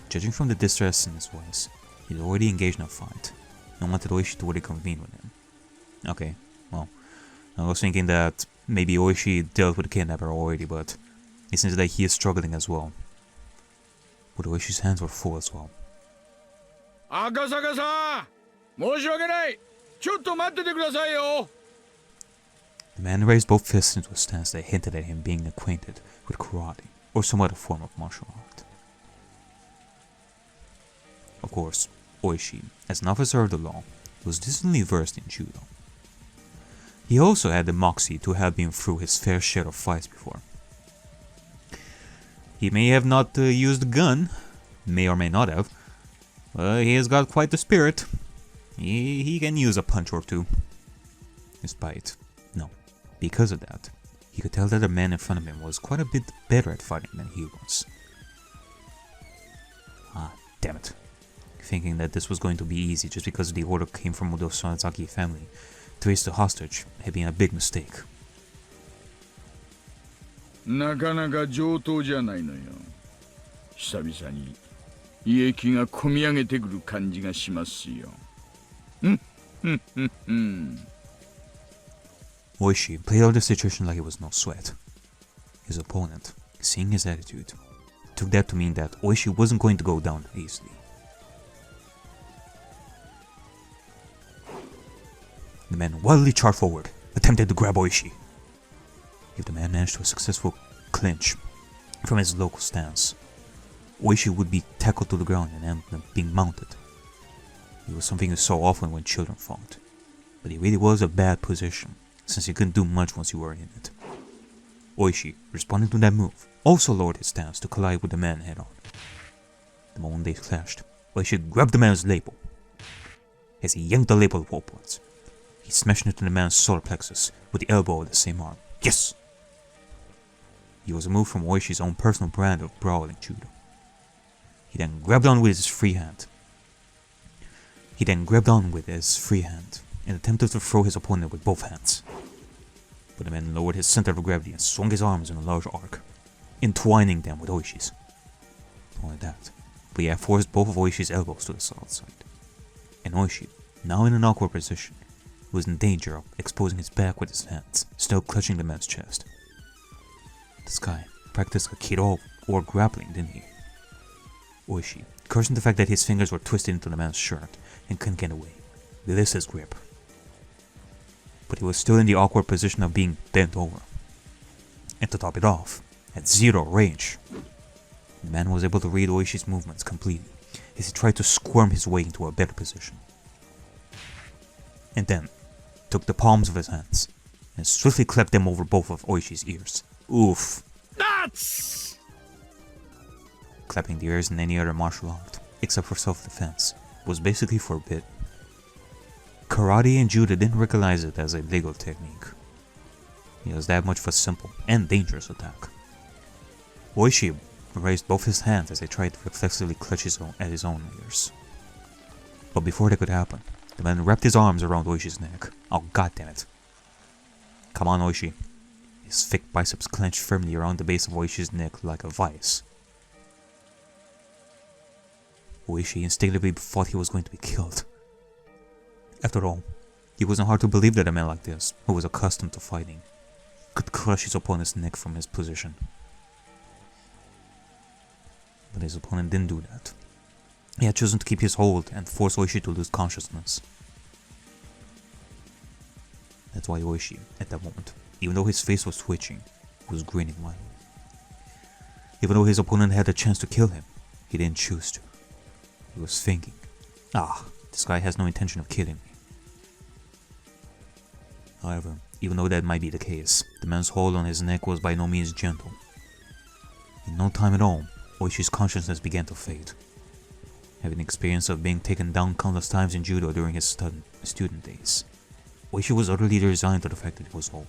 Judging from the distress in his voice, he'd already engaged in a fight, and wanted Oishi to already convene with him. Okay, well, I was thinking that maybe Oishi dealt with the kidnapper already, but it seems that he is struggling as well. But Oishi's hands were full as well. 赤坂さん、申し訳ない。ちょっと待っててくださいよ。 The man raised both fists into a stance that hinted at him being acquainted with karate, or some other form of martial art. Of course, Oishi, as an officer of the law, was decently versed in judo. He also had the moxie to have been through his fair share of fights before. He may have not used a gun, may or may not have, but he has got quite the spirit. He can use a punch or two. Because of that, he could tell that the man in front of him was quite a bit better at fighting than he was. Ah, damn it. Thinking that this was going to be easy just because the order came from the Sonazaki family to raise the hostage had been a big mistake. なかなか上等じゃないのよ。久々に胃液がこみ上げてくる感じがしますよ。Oishi played out the situation like it was no sweat. His opponent, seeing his attitude, took that to mean that Oishi wasn't going to go down easily. The man wildly charged forward, attempted to grab Oishi. If the man managed to a successful clinch from his local stance, Oishi would be tackled to the ground and end up being mounted. It was something you saw often when children fought, but it really was a bad position, since you couldn't do much once you were in it. Oishi, responding to that move, also lowered his stance to collide with the man head-on. The moment they clashed, Oishi grabbed the man's label. As he yanked the label upwards, he smashed into the man's solar plexus with the elbow of the same arm. Yes! It was a move from Oishi's own personal brand of brawling judo. He then grabbed on with his free hand and attempted to throw his opponent with both hands. But the man lowered his center of gravity and swung his arms in a large arc, entwining them with Oishi's. Not only that, but he had forced both of Oishi's elbows to the solid side. And Oishi, now in an awkward position, was in danger of exposing his back with his hands, still clutching the man's chest. This guy practiced Aikido or grappling, didn't he? Oishi, cursing the fact that his fingers were twisted into the man's shirt and couldn't get away, released his grip. But he was still in the awkward position of being bent over. And to top it off, at zero range, the man was able to read Oishi's movements completely as he tried to squirm his way into a better position. And then, took the palms of his hands and swiftly clapped them over both of Oishi's ears. Oof. Nuts! Clapping the ears in any other martial art, except for self-defense, was basically forbidden. Karate and judo didn't recognize it as a legal technique. It was that much of a simple and dangerous attack. Oishi raised both his hands as he tried to reflexively clutch at his own ears. But before that could happen, the man wrapped his arms around Oishi's neck. Oh, goddammit. Come on, Oishi. His thick biceps clenched firmly around the base of Oishi's neck like a vice. Oishi instinctively thought he was going to be killed. After all, it wasn't hard to believe that a man like this, who was accustomed to fighting, could crush his opponent's neck from his position. But his opponent didn't do that. He had chosen to keep his hold and force Oishi to lose consciousness. That's why Oishi, at that moment, even though his face was twitching, was grinning widely. Even though his opponent had a chance to kill him, he didn't choose to. He was thinking, this guy has no intention of killing me. However, even though that might be the case, the man's hold on his neck was by no means gentle. In no time at all, Oishi's consciousness began to fade. Having experience of being taken down countless times in judo during his student days, Oishi was utterly resigned to the fact that it was over.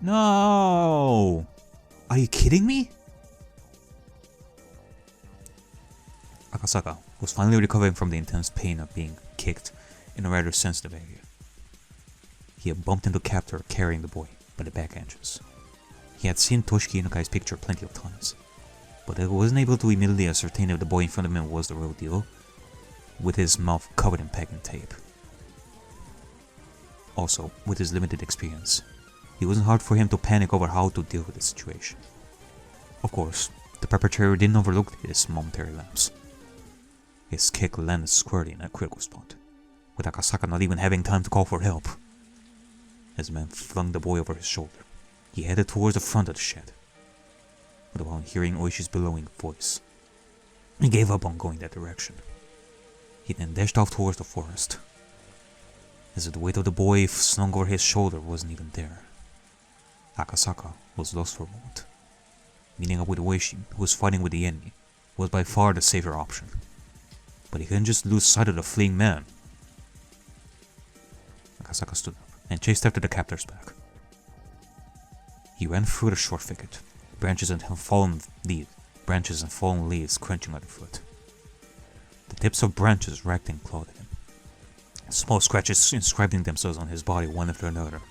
No! Are you kidding me? Akasaka was finally recovering from the intense pain of being kicked in a rather sensitive area. He had bumped into Captor carrying the boy by the back edges. He had seen Toshiki Inukai's picture plenty of times, but he wasn't able to immediately ascertain if the boy in front of him was the real deal, with his mouth covered in packing tape. Also, with his limited experience, it wasn't hard for him to panic over how to deal with the situation. Of course, the perpetrator didn't overlook his momentary lapse. His kick landed squarely in a critical spot, with Akasaka not even having time to call for help. As the man flung the boy over his shoulder, he headed towards the front of the shed, but upon hearing Oishi's bellowing voice, he gave up on going that direction. He then dashed off towards the forest, as if the weight of the boy slung over his shoulder wasn't even there. Akasaka was lost for a moment. Meeting up with Oishi, who was fighting with the enemy, was by far the safer option. But he couldn't just lose sight of the fleeing man. Akasaka stood up and chased after the captor's back. He ran through the short thicket, branches and fallen leaves crunching underfoot. The tips of branches racked and clawed at him, small scratches inscribing themselves on his body one after another.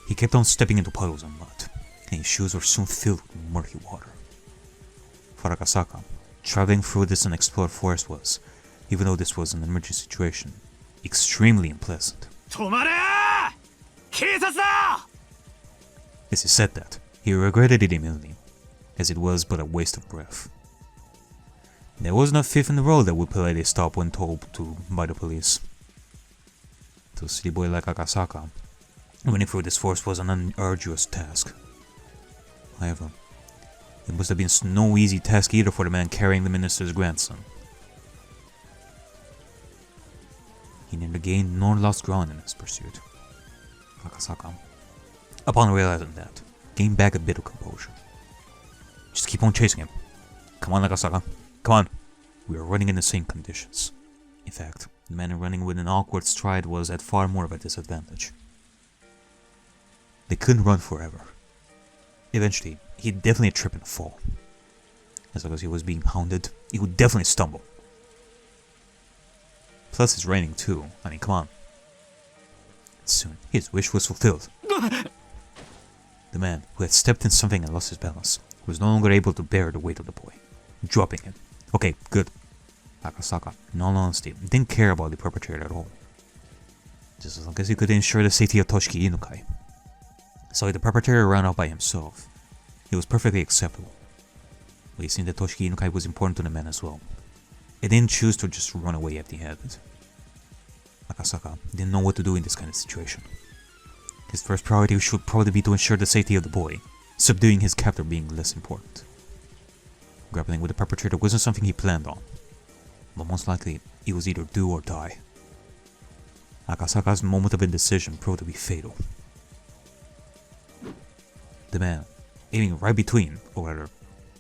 He kept on stepping into puddles of mud, and his shoes were soon filled with murky water. For Akasaka, traveling through this unexplored forest was, even though this was an emergency situation, extremely unpleasant. As he said that, he regretted it immediately, as it was but a waste of breath. There was no thief in the road that would politely stop when told to by the police. To a city boy like Akasaka, running through this forest was an arduous task. However, it must have been no easy task either for the man carrying the minister's grandson. He neither gained nor lost ground in his pursuit. Akasaka, upon realizing that, gained back a bit of composure. Just keep on chasing him. Come on, Akasaka. Come on. We are running in the same conditions. In fact, the man running with an awkward stride was at far more of a disadvantage. They couldn't run forever. Eventually, he'd definitely trip and fall. As long as he was being hounded, he would definitely stumble. Plus it's raining too. I mean, come on. Soon, his wish was fulfilled. The man, who had stepped in something and lost his balance, was no longer able to bear the weight of the boy, dropping him. Okay, good. Akasaka, in all honesty, didn't care about the perpetrator at all. Just as long as he could ensure the safety of Toshiki Inukai. So if the perpetrator ran off by himself, it was perfectly acceptable. But it seemed that Toshiki Inukai was important to the man as well. He didn't choose to just run away empty-handed. Akasaka didn't know what to do in this kind of situation. His first priority should probably be to ensure the safety of the boy, subduing his captor being less important. Grappling with the perpetrator wasn't something he planned on, but most likely it was either do or die. Akasaka's moment of indecision proved to be fatal. The man, aiming right between, or rather,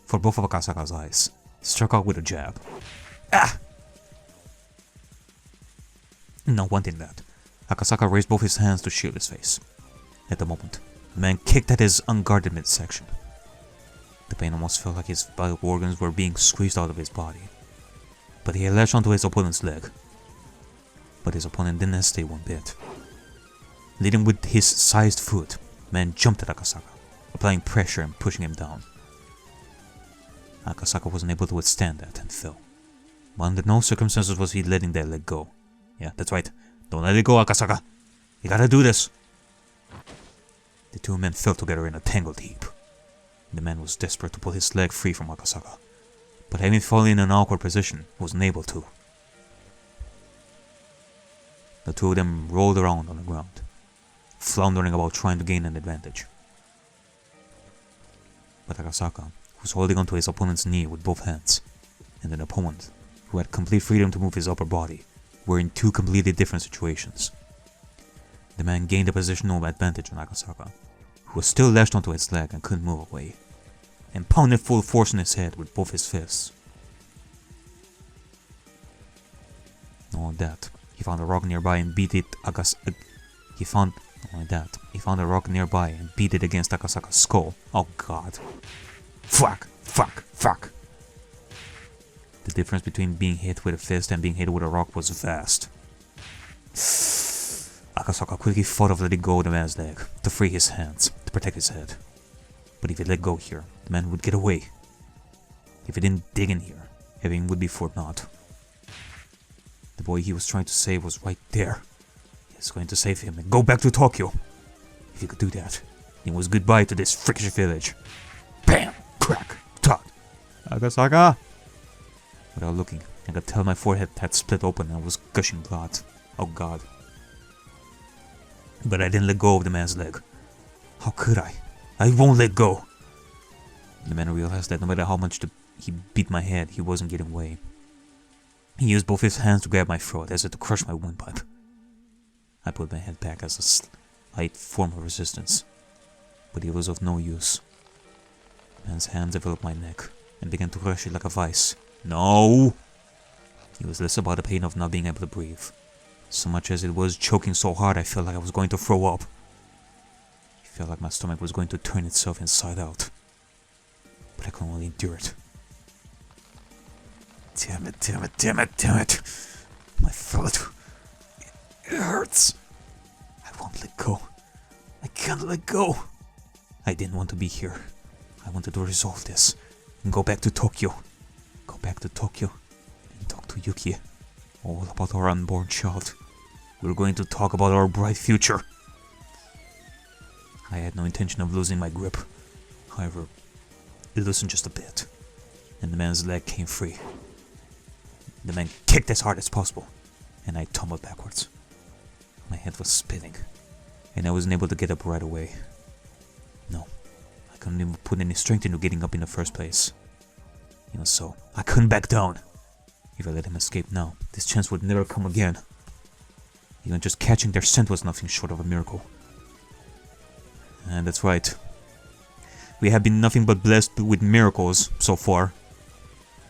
for both of Akasaka's eyes, struck out with a jab. Ah! Not wanting that, Akasaka raised both his hands to shield his face. At the moment, the man kicked at his unguarded midsection. The pain almost felt like his vital organs were being squeezed out of his body. But he had latched onto his opponent's leg. But his opponent didn't hesitate one bit. Leading with his sized foot, the man jumped at Akasaka, applying pressure and pushing him down. Akasaka wasn't able to withstand that and fell. But under no circumstances was he letting that leg go. Yeah, that's right. Don't let it go, Akasaka. You gotta do this. The two men fell together in a tangled heap. The man was desperate to pull his leg free from Akasaka, but having fallen in an awkward position, wasn't able to. The two of them rolled around on the ground, floundering about trying to gain an advantage. But Akasaka, who was holding onto his opponent's knee with both hands, and an opponent, who had complete freedom to move his upper body, were in two completely different situations. The man gained a positional advantage on Akasaka, who was still lashed onto his leg and couldn't move away, and pounded full force on his head with both his fists. Not only that, he found a rock nearby and beat it against Akasaka's skull. Oh god. Fuck. The difference between being hit with a fist and being hit with a rock was vast. Akasaka quickly thought of letting go of the man's leg to free his hands to protect his head. But if he let go here, the man would get away. If he didn't dig in here, everything would be for naught. The boy he was trying to save was right there. He was going to save him and go back to Tokyo. If he could do that, it was goodbye to this freakish village. Bam! Crack! Tut! Akasaka! Without looking, I could tell my forehead had split open and was gushing blood. Oh god. But I didn't let go of the man's leg. How could I? I won't let go. The man realized that no matter how much he beat my head, he wasn't getting away. He used both his hands to grab my throat as if to crush my windpipe. I put my head back as a slight form of resistance, but it was of no use. The man's hands enveloped my neck and began to crush it like a vice. No! It was less about the pain of not being able to breathe, so much as it was choking so hard I felt like I was going to throw up. It felt like my stomach was going to turn itself inside out, but I could only endure it. Damn it, damn it, damn it, damn it. My throat. It hurts. I won't let go. I can't let go. I didn't want to be here. I wanted to resolve this and go back to Tokyo. Go back to Tokyo and talk to Yuki. All about our unborn child. We're going to talk about our bright future. I had no intention of losing my grip. However, it loosened just a bit, and the man's leg came free. The man kicked as hard as possible, and I tumbled backwards. My head was spinning, and I wasn't able to get up right away. No, I couldn't even put any strength into getting up in the first place. Even so, I couldn't back down. If I let him escape now, this chance would never come again. Even just catching their scent was nothing short of a miracle. And that's right. We have been nothing but blessed with miracles so far.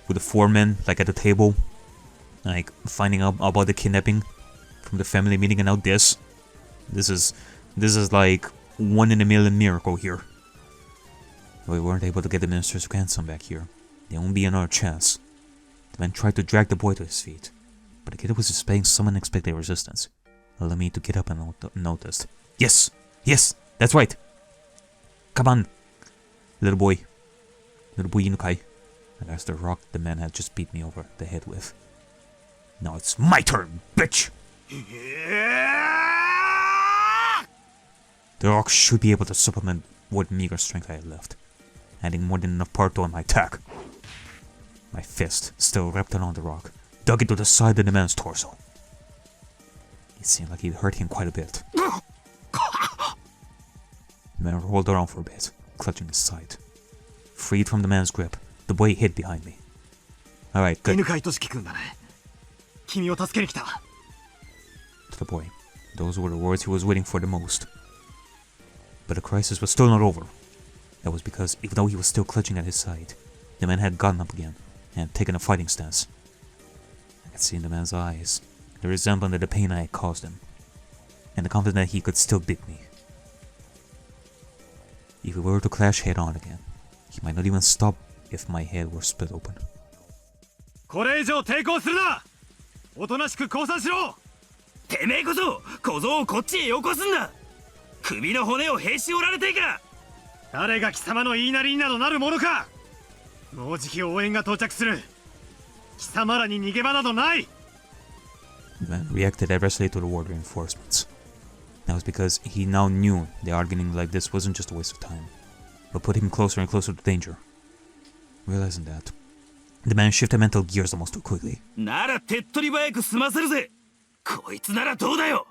With the 4 men, like at the table, like finding out about the kidnapping from the family meeting, and now this. This is like 1 in a million miracle here. We weren't able to get the minister's grandson back here. There won't be another chance. The man tried to drag the boy to his feet, but the kid was displaying some unexpected resistance, allowing me to get up and noticed. Yes! Yes! That's right! Come on! Little boy Inukai. I asked the rock the man had just beat me over the head with. Now it's my turn, bitch! The rock should be able to supplement what meager strength I had left, adding more than enough power to my attack. My fist, still wrapped around the rock, dug into the side of the man's torso. It seemed like it hurt him quite a bit. The man rolled around for a bit, clutching his side. Freed from the man's grip, the boy hid behind me. Alright, good. To the boy, those were the words he was waiting for the most. But the crisis was still not over. That was because, even though he was still clutching at his side, the man had gotten up again and taken a fighting stance. I could see in the man's eyes the resemblance of the pain I had caused him, and the confidence that he could still beat me. If we were to clash head on again, he might not even stop if my head were split open. これ以上抵抗するな。おとなしく降参しろ。てめえこそ小僧をこっちへよこすんだ。首の骨をへし折られていか。誰が貴様の言いなりになどなるものか。もうじき応援が到着する。貴様らに逃げ場などない。 The man reacted adversely to the word reinforcements. That was because he now knew the arguing like this wasn't just a waste of time, but put him closer and closer to danger. Realizing that, the man shifted mental gears almost too quickly. なら手っ取り早く済ませるぜ。こいつならどうだよ。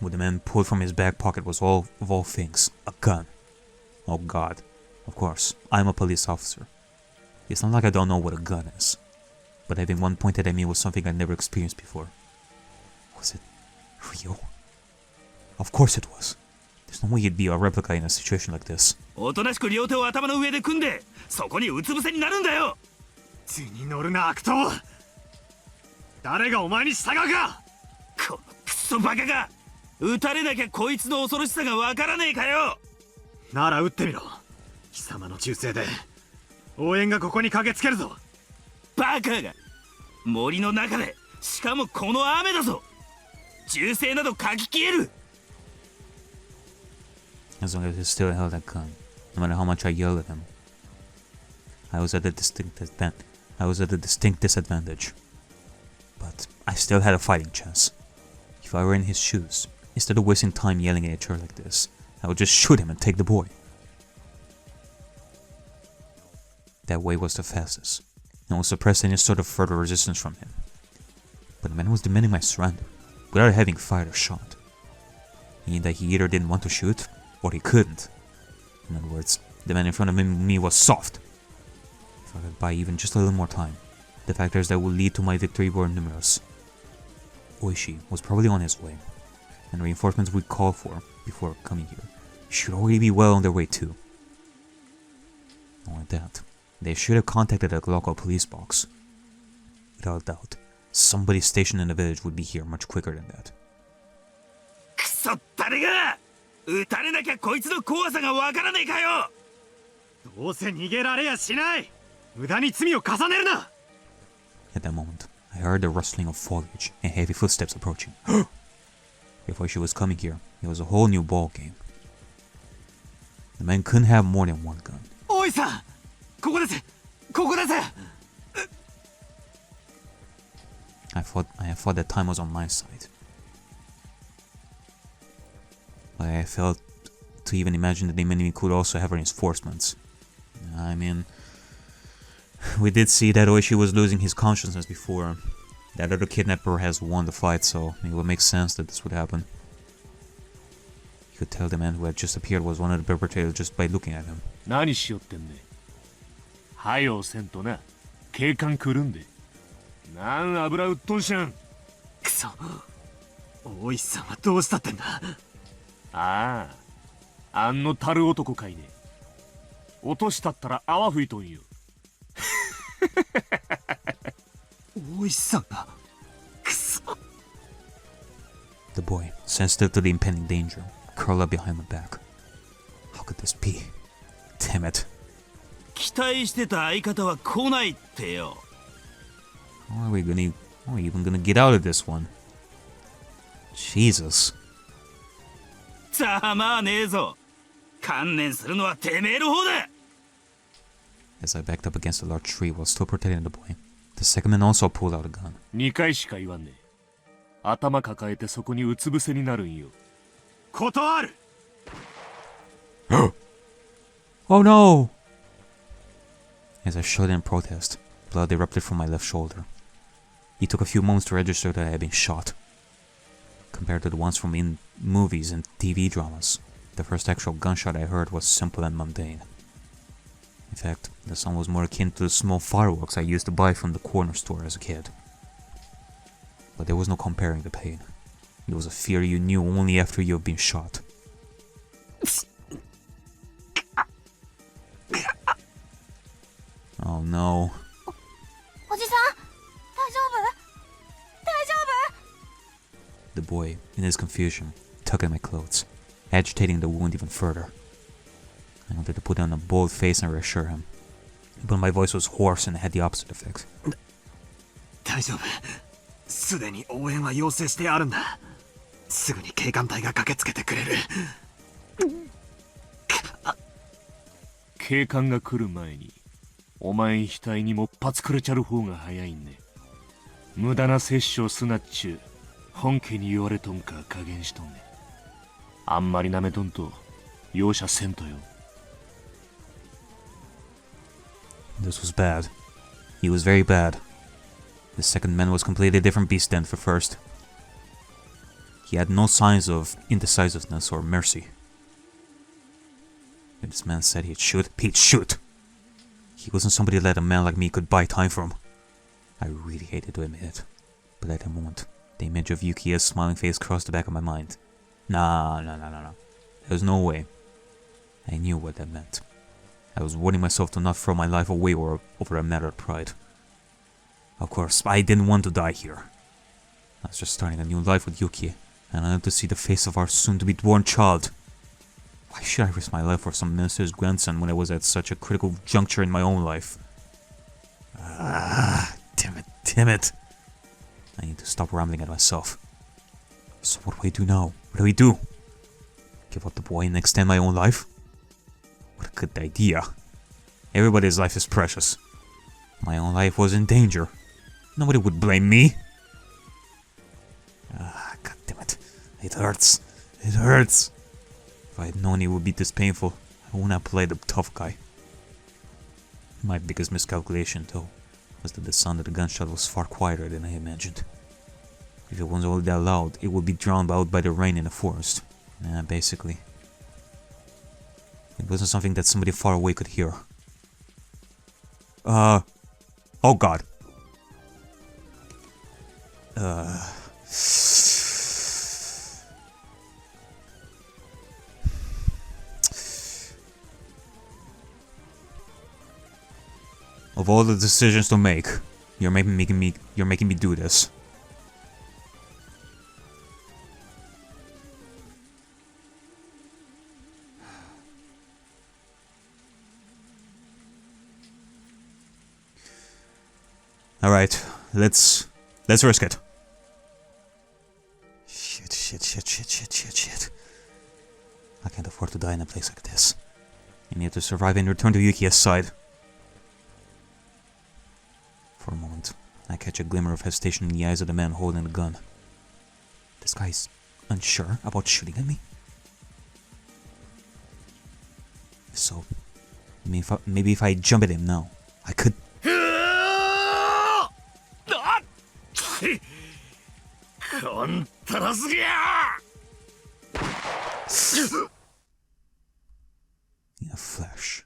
What the man pulled from his back pocket was of all things, a gun. Oh god. Of course, I'm a police officer. It's not like I don't know what a gun is. But having one pointed at me was something I'd never experienced before. Was it real? Of course it was. There's no way you'd be a replica in a situation like this. おとなしく両手を頭の上で組んで、そこにうつ伏せになるんだよ。図に乗るな悪党。誰がお前に従うか。このクソバカが。撃たれなきゃこいつの恐ろしさがわからねえかよ。なら撃ってみろ。貴様の忠誠で応援がここに駆けつけるぞ。バカが。森の中で、しかもこの雨だぞ。銃声などかき消える。As long as he still held that gun, no matter how much I yelled at him, I was at a distinct disadvantage. But I still had a fighting chance. If I were in his shoes, instead of wasting time yelling at each other like this, I would just shoot him and take the boy. That way was the fastest, and would suppress any sort of further resistance from him. But the man was demanding my surrender, without having fired a shot. Meaning that he either didn't want to shoot, or he couldn't. In other words, The man in front of me was soft. If I could buy even just a little more time, the factors that would lead to my victory were numerous. Oishi was probably on his way, and reinforcements we'd call for before coming here should already be well on their way too. Not like that, they should have contacted a local police box. Without doubt, somebody stationed in the village would be here much quicker than that. くそったれが撃たれなきゃこいつの怖さがわからねえかよ。どうせ逃げられやしない。無駄に罪を重ねるな。 At that moment, I heard the rustling of foliage and heavy footsteps approaching. Before she was coming here, it was a whole new ball game. The man couldn't have more than one gun. おいさん、ここです。ここです。I thought that time was on my side. But I felt to even imagine that the enemy could also have reinforcements. I mean, we did see that Oishi was losing his consciousness before. That other kidnapper has won the fight, so it would make sense that this would happen. You could tell the man who had just appeared was one of the perpetrators just by looking at him. 何しよってんね。はよせんとな。警官来るんで。なん油うっとんしゃん。くそ。大石さんはどうしたってんだ。ああ、あんの樽男かいね。落としたったら泡吹いとんよ。大石さんが。くそ。The boy, sensitive to the impending danger, curled up behind my back. How could this be? Damn it. 期待してた相方は来ないってよ。How are we even gonna get out of this one? Jesus. ざまあねえぞ。観念するのはてめえの方だ。As I backed up against a large tree while still protecting the boy, the second man also pulled out a gun. 2回しか言わんね。頭抱えてそこにうつ伏せになるんよ。断る。Oh no! As I shouted in protest, blood erupted from my left shoulder. It took a few moments to register that I had been shot. Compared to the ones from in movies and TV dramas, the first actual gunshot I heard was simple and mundane. In fact, the sound was more akin to the small fireworks I used to buy from the corner store as a kid. But there was no comparing the pain. It was a fear you knew only after you had been shot. Oh no. おじさん、大丈夫？大丈夫？ The boy, in his confusion, tugged at my clothes, agitating the wound even further. I wanted to put on a bold face and reassure him, but my voice was hoarse and had the opposite effect. 大丈夫。すでに応援は要請してあるんだ。すぐに警官隊が駆けつけてくれる。警官が来る前に、お前額にもっぱつくれちゃる方が早いんね。無駄な殺生すなっちゅう、本家に言われとんか加減しとんね。あんまりなめとんと、容赦せんとよ。This was bad. He was very bad. The second man was completely different beast than the first. He had no signs of indecisiveness or mercy. If this man said he'd shoot, he'd shoot. He wasn't somebody that a man like me could buy time from. I really hated to admit it, but at that moment, the image of Yuki's smiling face crossed the back of my mind. Nah. There's no way. I knew what that meant. I was warning myself to not throw my life away over a matter of pride. Of course, I didn't want to die here. I was just starting a new life with Yuki, and I wanted to see the face of our soon-to-be-born child. Why should I risk my life for some minister's grandson when I was at such a critical juncture in my own life? Damn it. I need to stop rambling at myself. So what do I do now? What do we do? Give up the boy and extend my own life? What a good idea. Everybody's life is precious. My own life was in danger. Nobody would blame me. God damn it. It hurts. It hurts. If I had known it would be this painful, I wouldn't have played the tough guy. My biggest miscalculation, though, was that the sound of the gunshot was far quieter than I imagined. If it wasn't all that loud, it would be drowned out by the rain in the forest. Basically. It wasn't something that somebody far away could hear. Oh god. Of all the decisions to make, you're making me do this. All right, let's risk it. Shit. I can't afford to die in a place like this. I need to survive and return to Yuki's side. For a moment, I catch a glimmer of hesitation in the eyes of the man holding the gun. This guy's unsure about shooting at me? So, maybe if I jump at him now, I could... In a flash,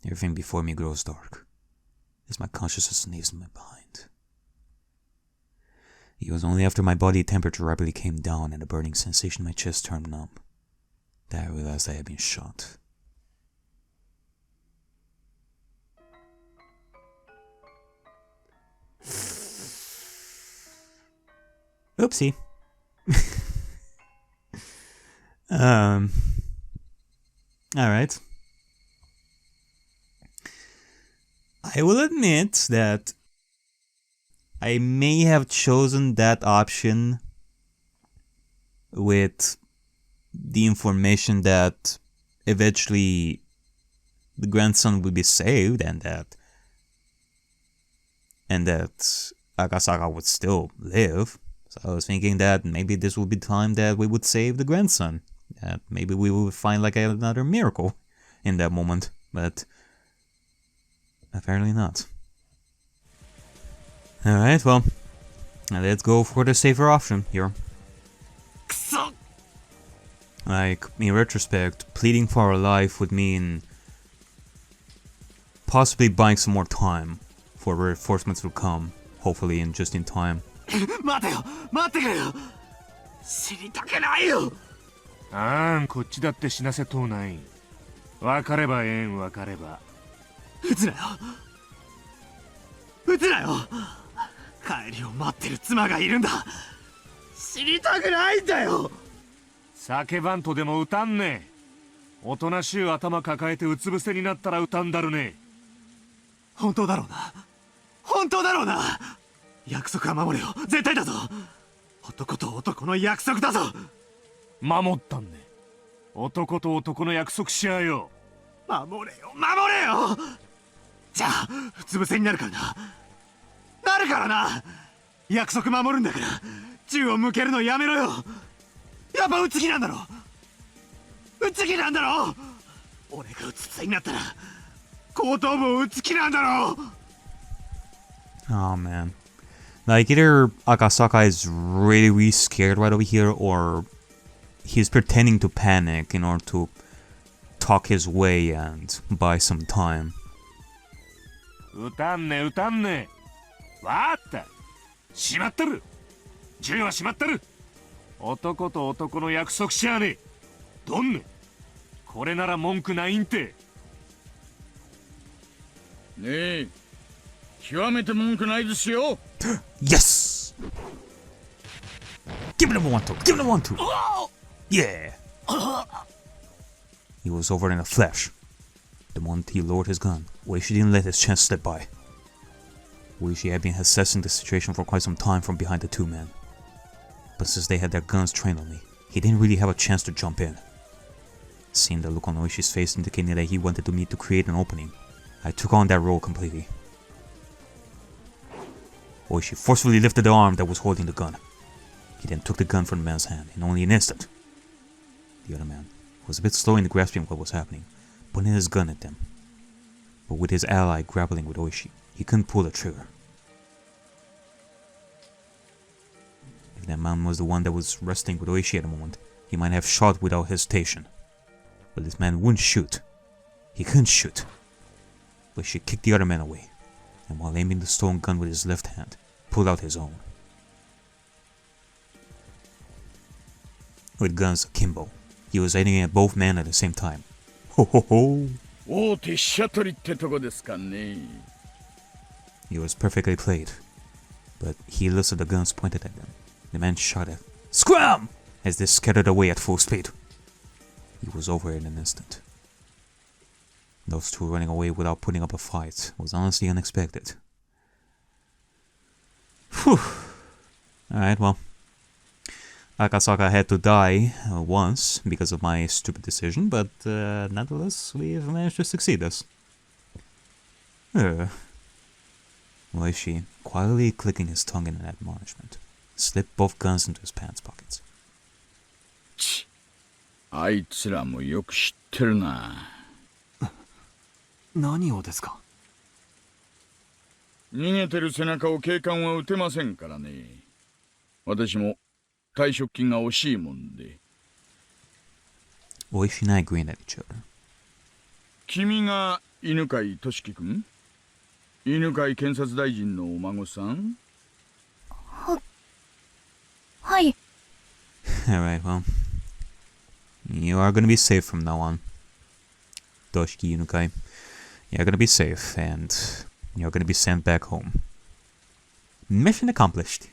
everything before me grows dark, as my consciousness leaves me behind. It was only after my body temperature rapidly came down and the burning sensation in my chest turned numb that I realized I had been shot. Oopsie. Alright. I will admit that I may have chosen that option with the information that eventually the grandson would be saved and that Akasaka would still live. So I was thinking that maybe this would be time that we would save the grandson. That maybe we would find like another miracle in that moment, but apparently not. Alright, well, let's go for the safer option here. Like, in retrospect, pleading for our life would mean possibly buying some more time for reinforcements to come, hopefully in just in time. Ah, こっちだって死なせとうない。わかればええん、わかれば。撃つなよ。撃つなよ。帰りを待ってる妻がいるんだ。死にたくないんだよ。叫ばんとでも歌んね。おとなしゅう頭抱えてうつ伏せになったら歌んだるね。本当だろうな。本当だろうな。約束は守れよ。絶対だぞ。男と男の約束だぞ。守ったんね。男と男の約束しやよ。守れよ、守れよ。じゃあ、うつ伏せになるからな。なるからな。約束守るんだから、銃を向けるのやめろよ。やっぱ撃つ気なんだろ。撃つ気なんだろ。俺が撃つついになったら、後頭部を撃つ気なんだろ。Oh man. Like, either Akasaka is really, really scared right over here, or he's pretending to panic in order to talk his way and buy some time. 歌んね、歌んね。わーった。しまってる。銃はしまってる。男と男の約束しやねえ。どんね。これなら文句ないんて。ねえ、極めて文句ないですよ。Yes! Give him a 1-2! Give him a 1-2! Yeah! He was over in a flash. The moment he lowered his gun, Oishi didn't let his chance slip by. Oishi had been assessing the situation for quite some time from behind the two men. But since they had their guns trained on me, he didn't really have a chance to jump in. Seeing the look on Oishi's face indicating that he wanted me to create an opening, I took on that role completely. Oishi forcefully lifted the arm that was holding the gun. He then took the gun from the man's hand in only an instant. The other man was a bit slow in grasping what was happening, pointing his gun at them. But with his ally grappling with Oishi, he couldn't pull the trigger. If that man was the one that was wrestling with Oishi at the moment, he might have shot without hesitation. But this man wouldn't shoot. He couldn't shoot. Oishi kicked the other man away, and while aiming the stone gun with his left hand, pulled out his own. With guns akimbo, he was aiming at both men at the same time. Ho ho ho! 大手飛車取りってとこですかね。 He was perfectly played, but heedless of the guns pointed at them, the man shouted, "Scram!" as they scattered away at full speed. He was over in an instant. Those two running away without putting up a fight was honestly unexpected. Whew. Alright, well. Akasaka had to die once because of my stupid decision, but nonetheless, we've managed to succeed this. Oishi, quietly clicking his tongue in an admonishment, slipped both guns into his pants pockets. ち、あいつらもよく知ってるな。何をですか？逃げてる背中を警官は撃てませんからね。私も退職金が惜しいもんで。Oishi and I grinned at each other. 君が犬飼俊樹君？犬飼検察大臣のお孫さん？はい。 Alright, well. You are gonna be safe from now on. Toshiki Inukai. You're gonna be safe, and you're gonna be sent back home. Mission accomplished.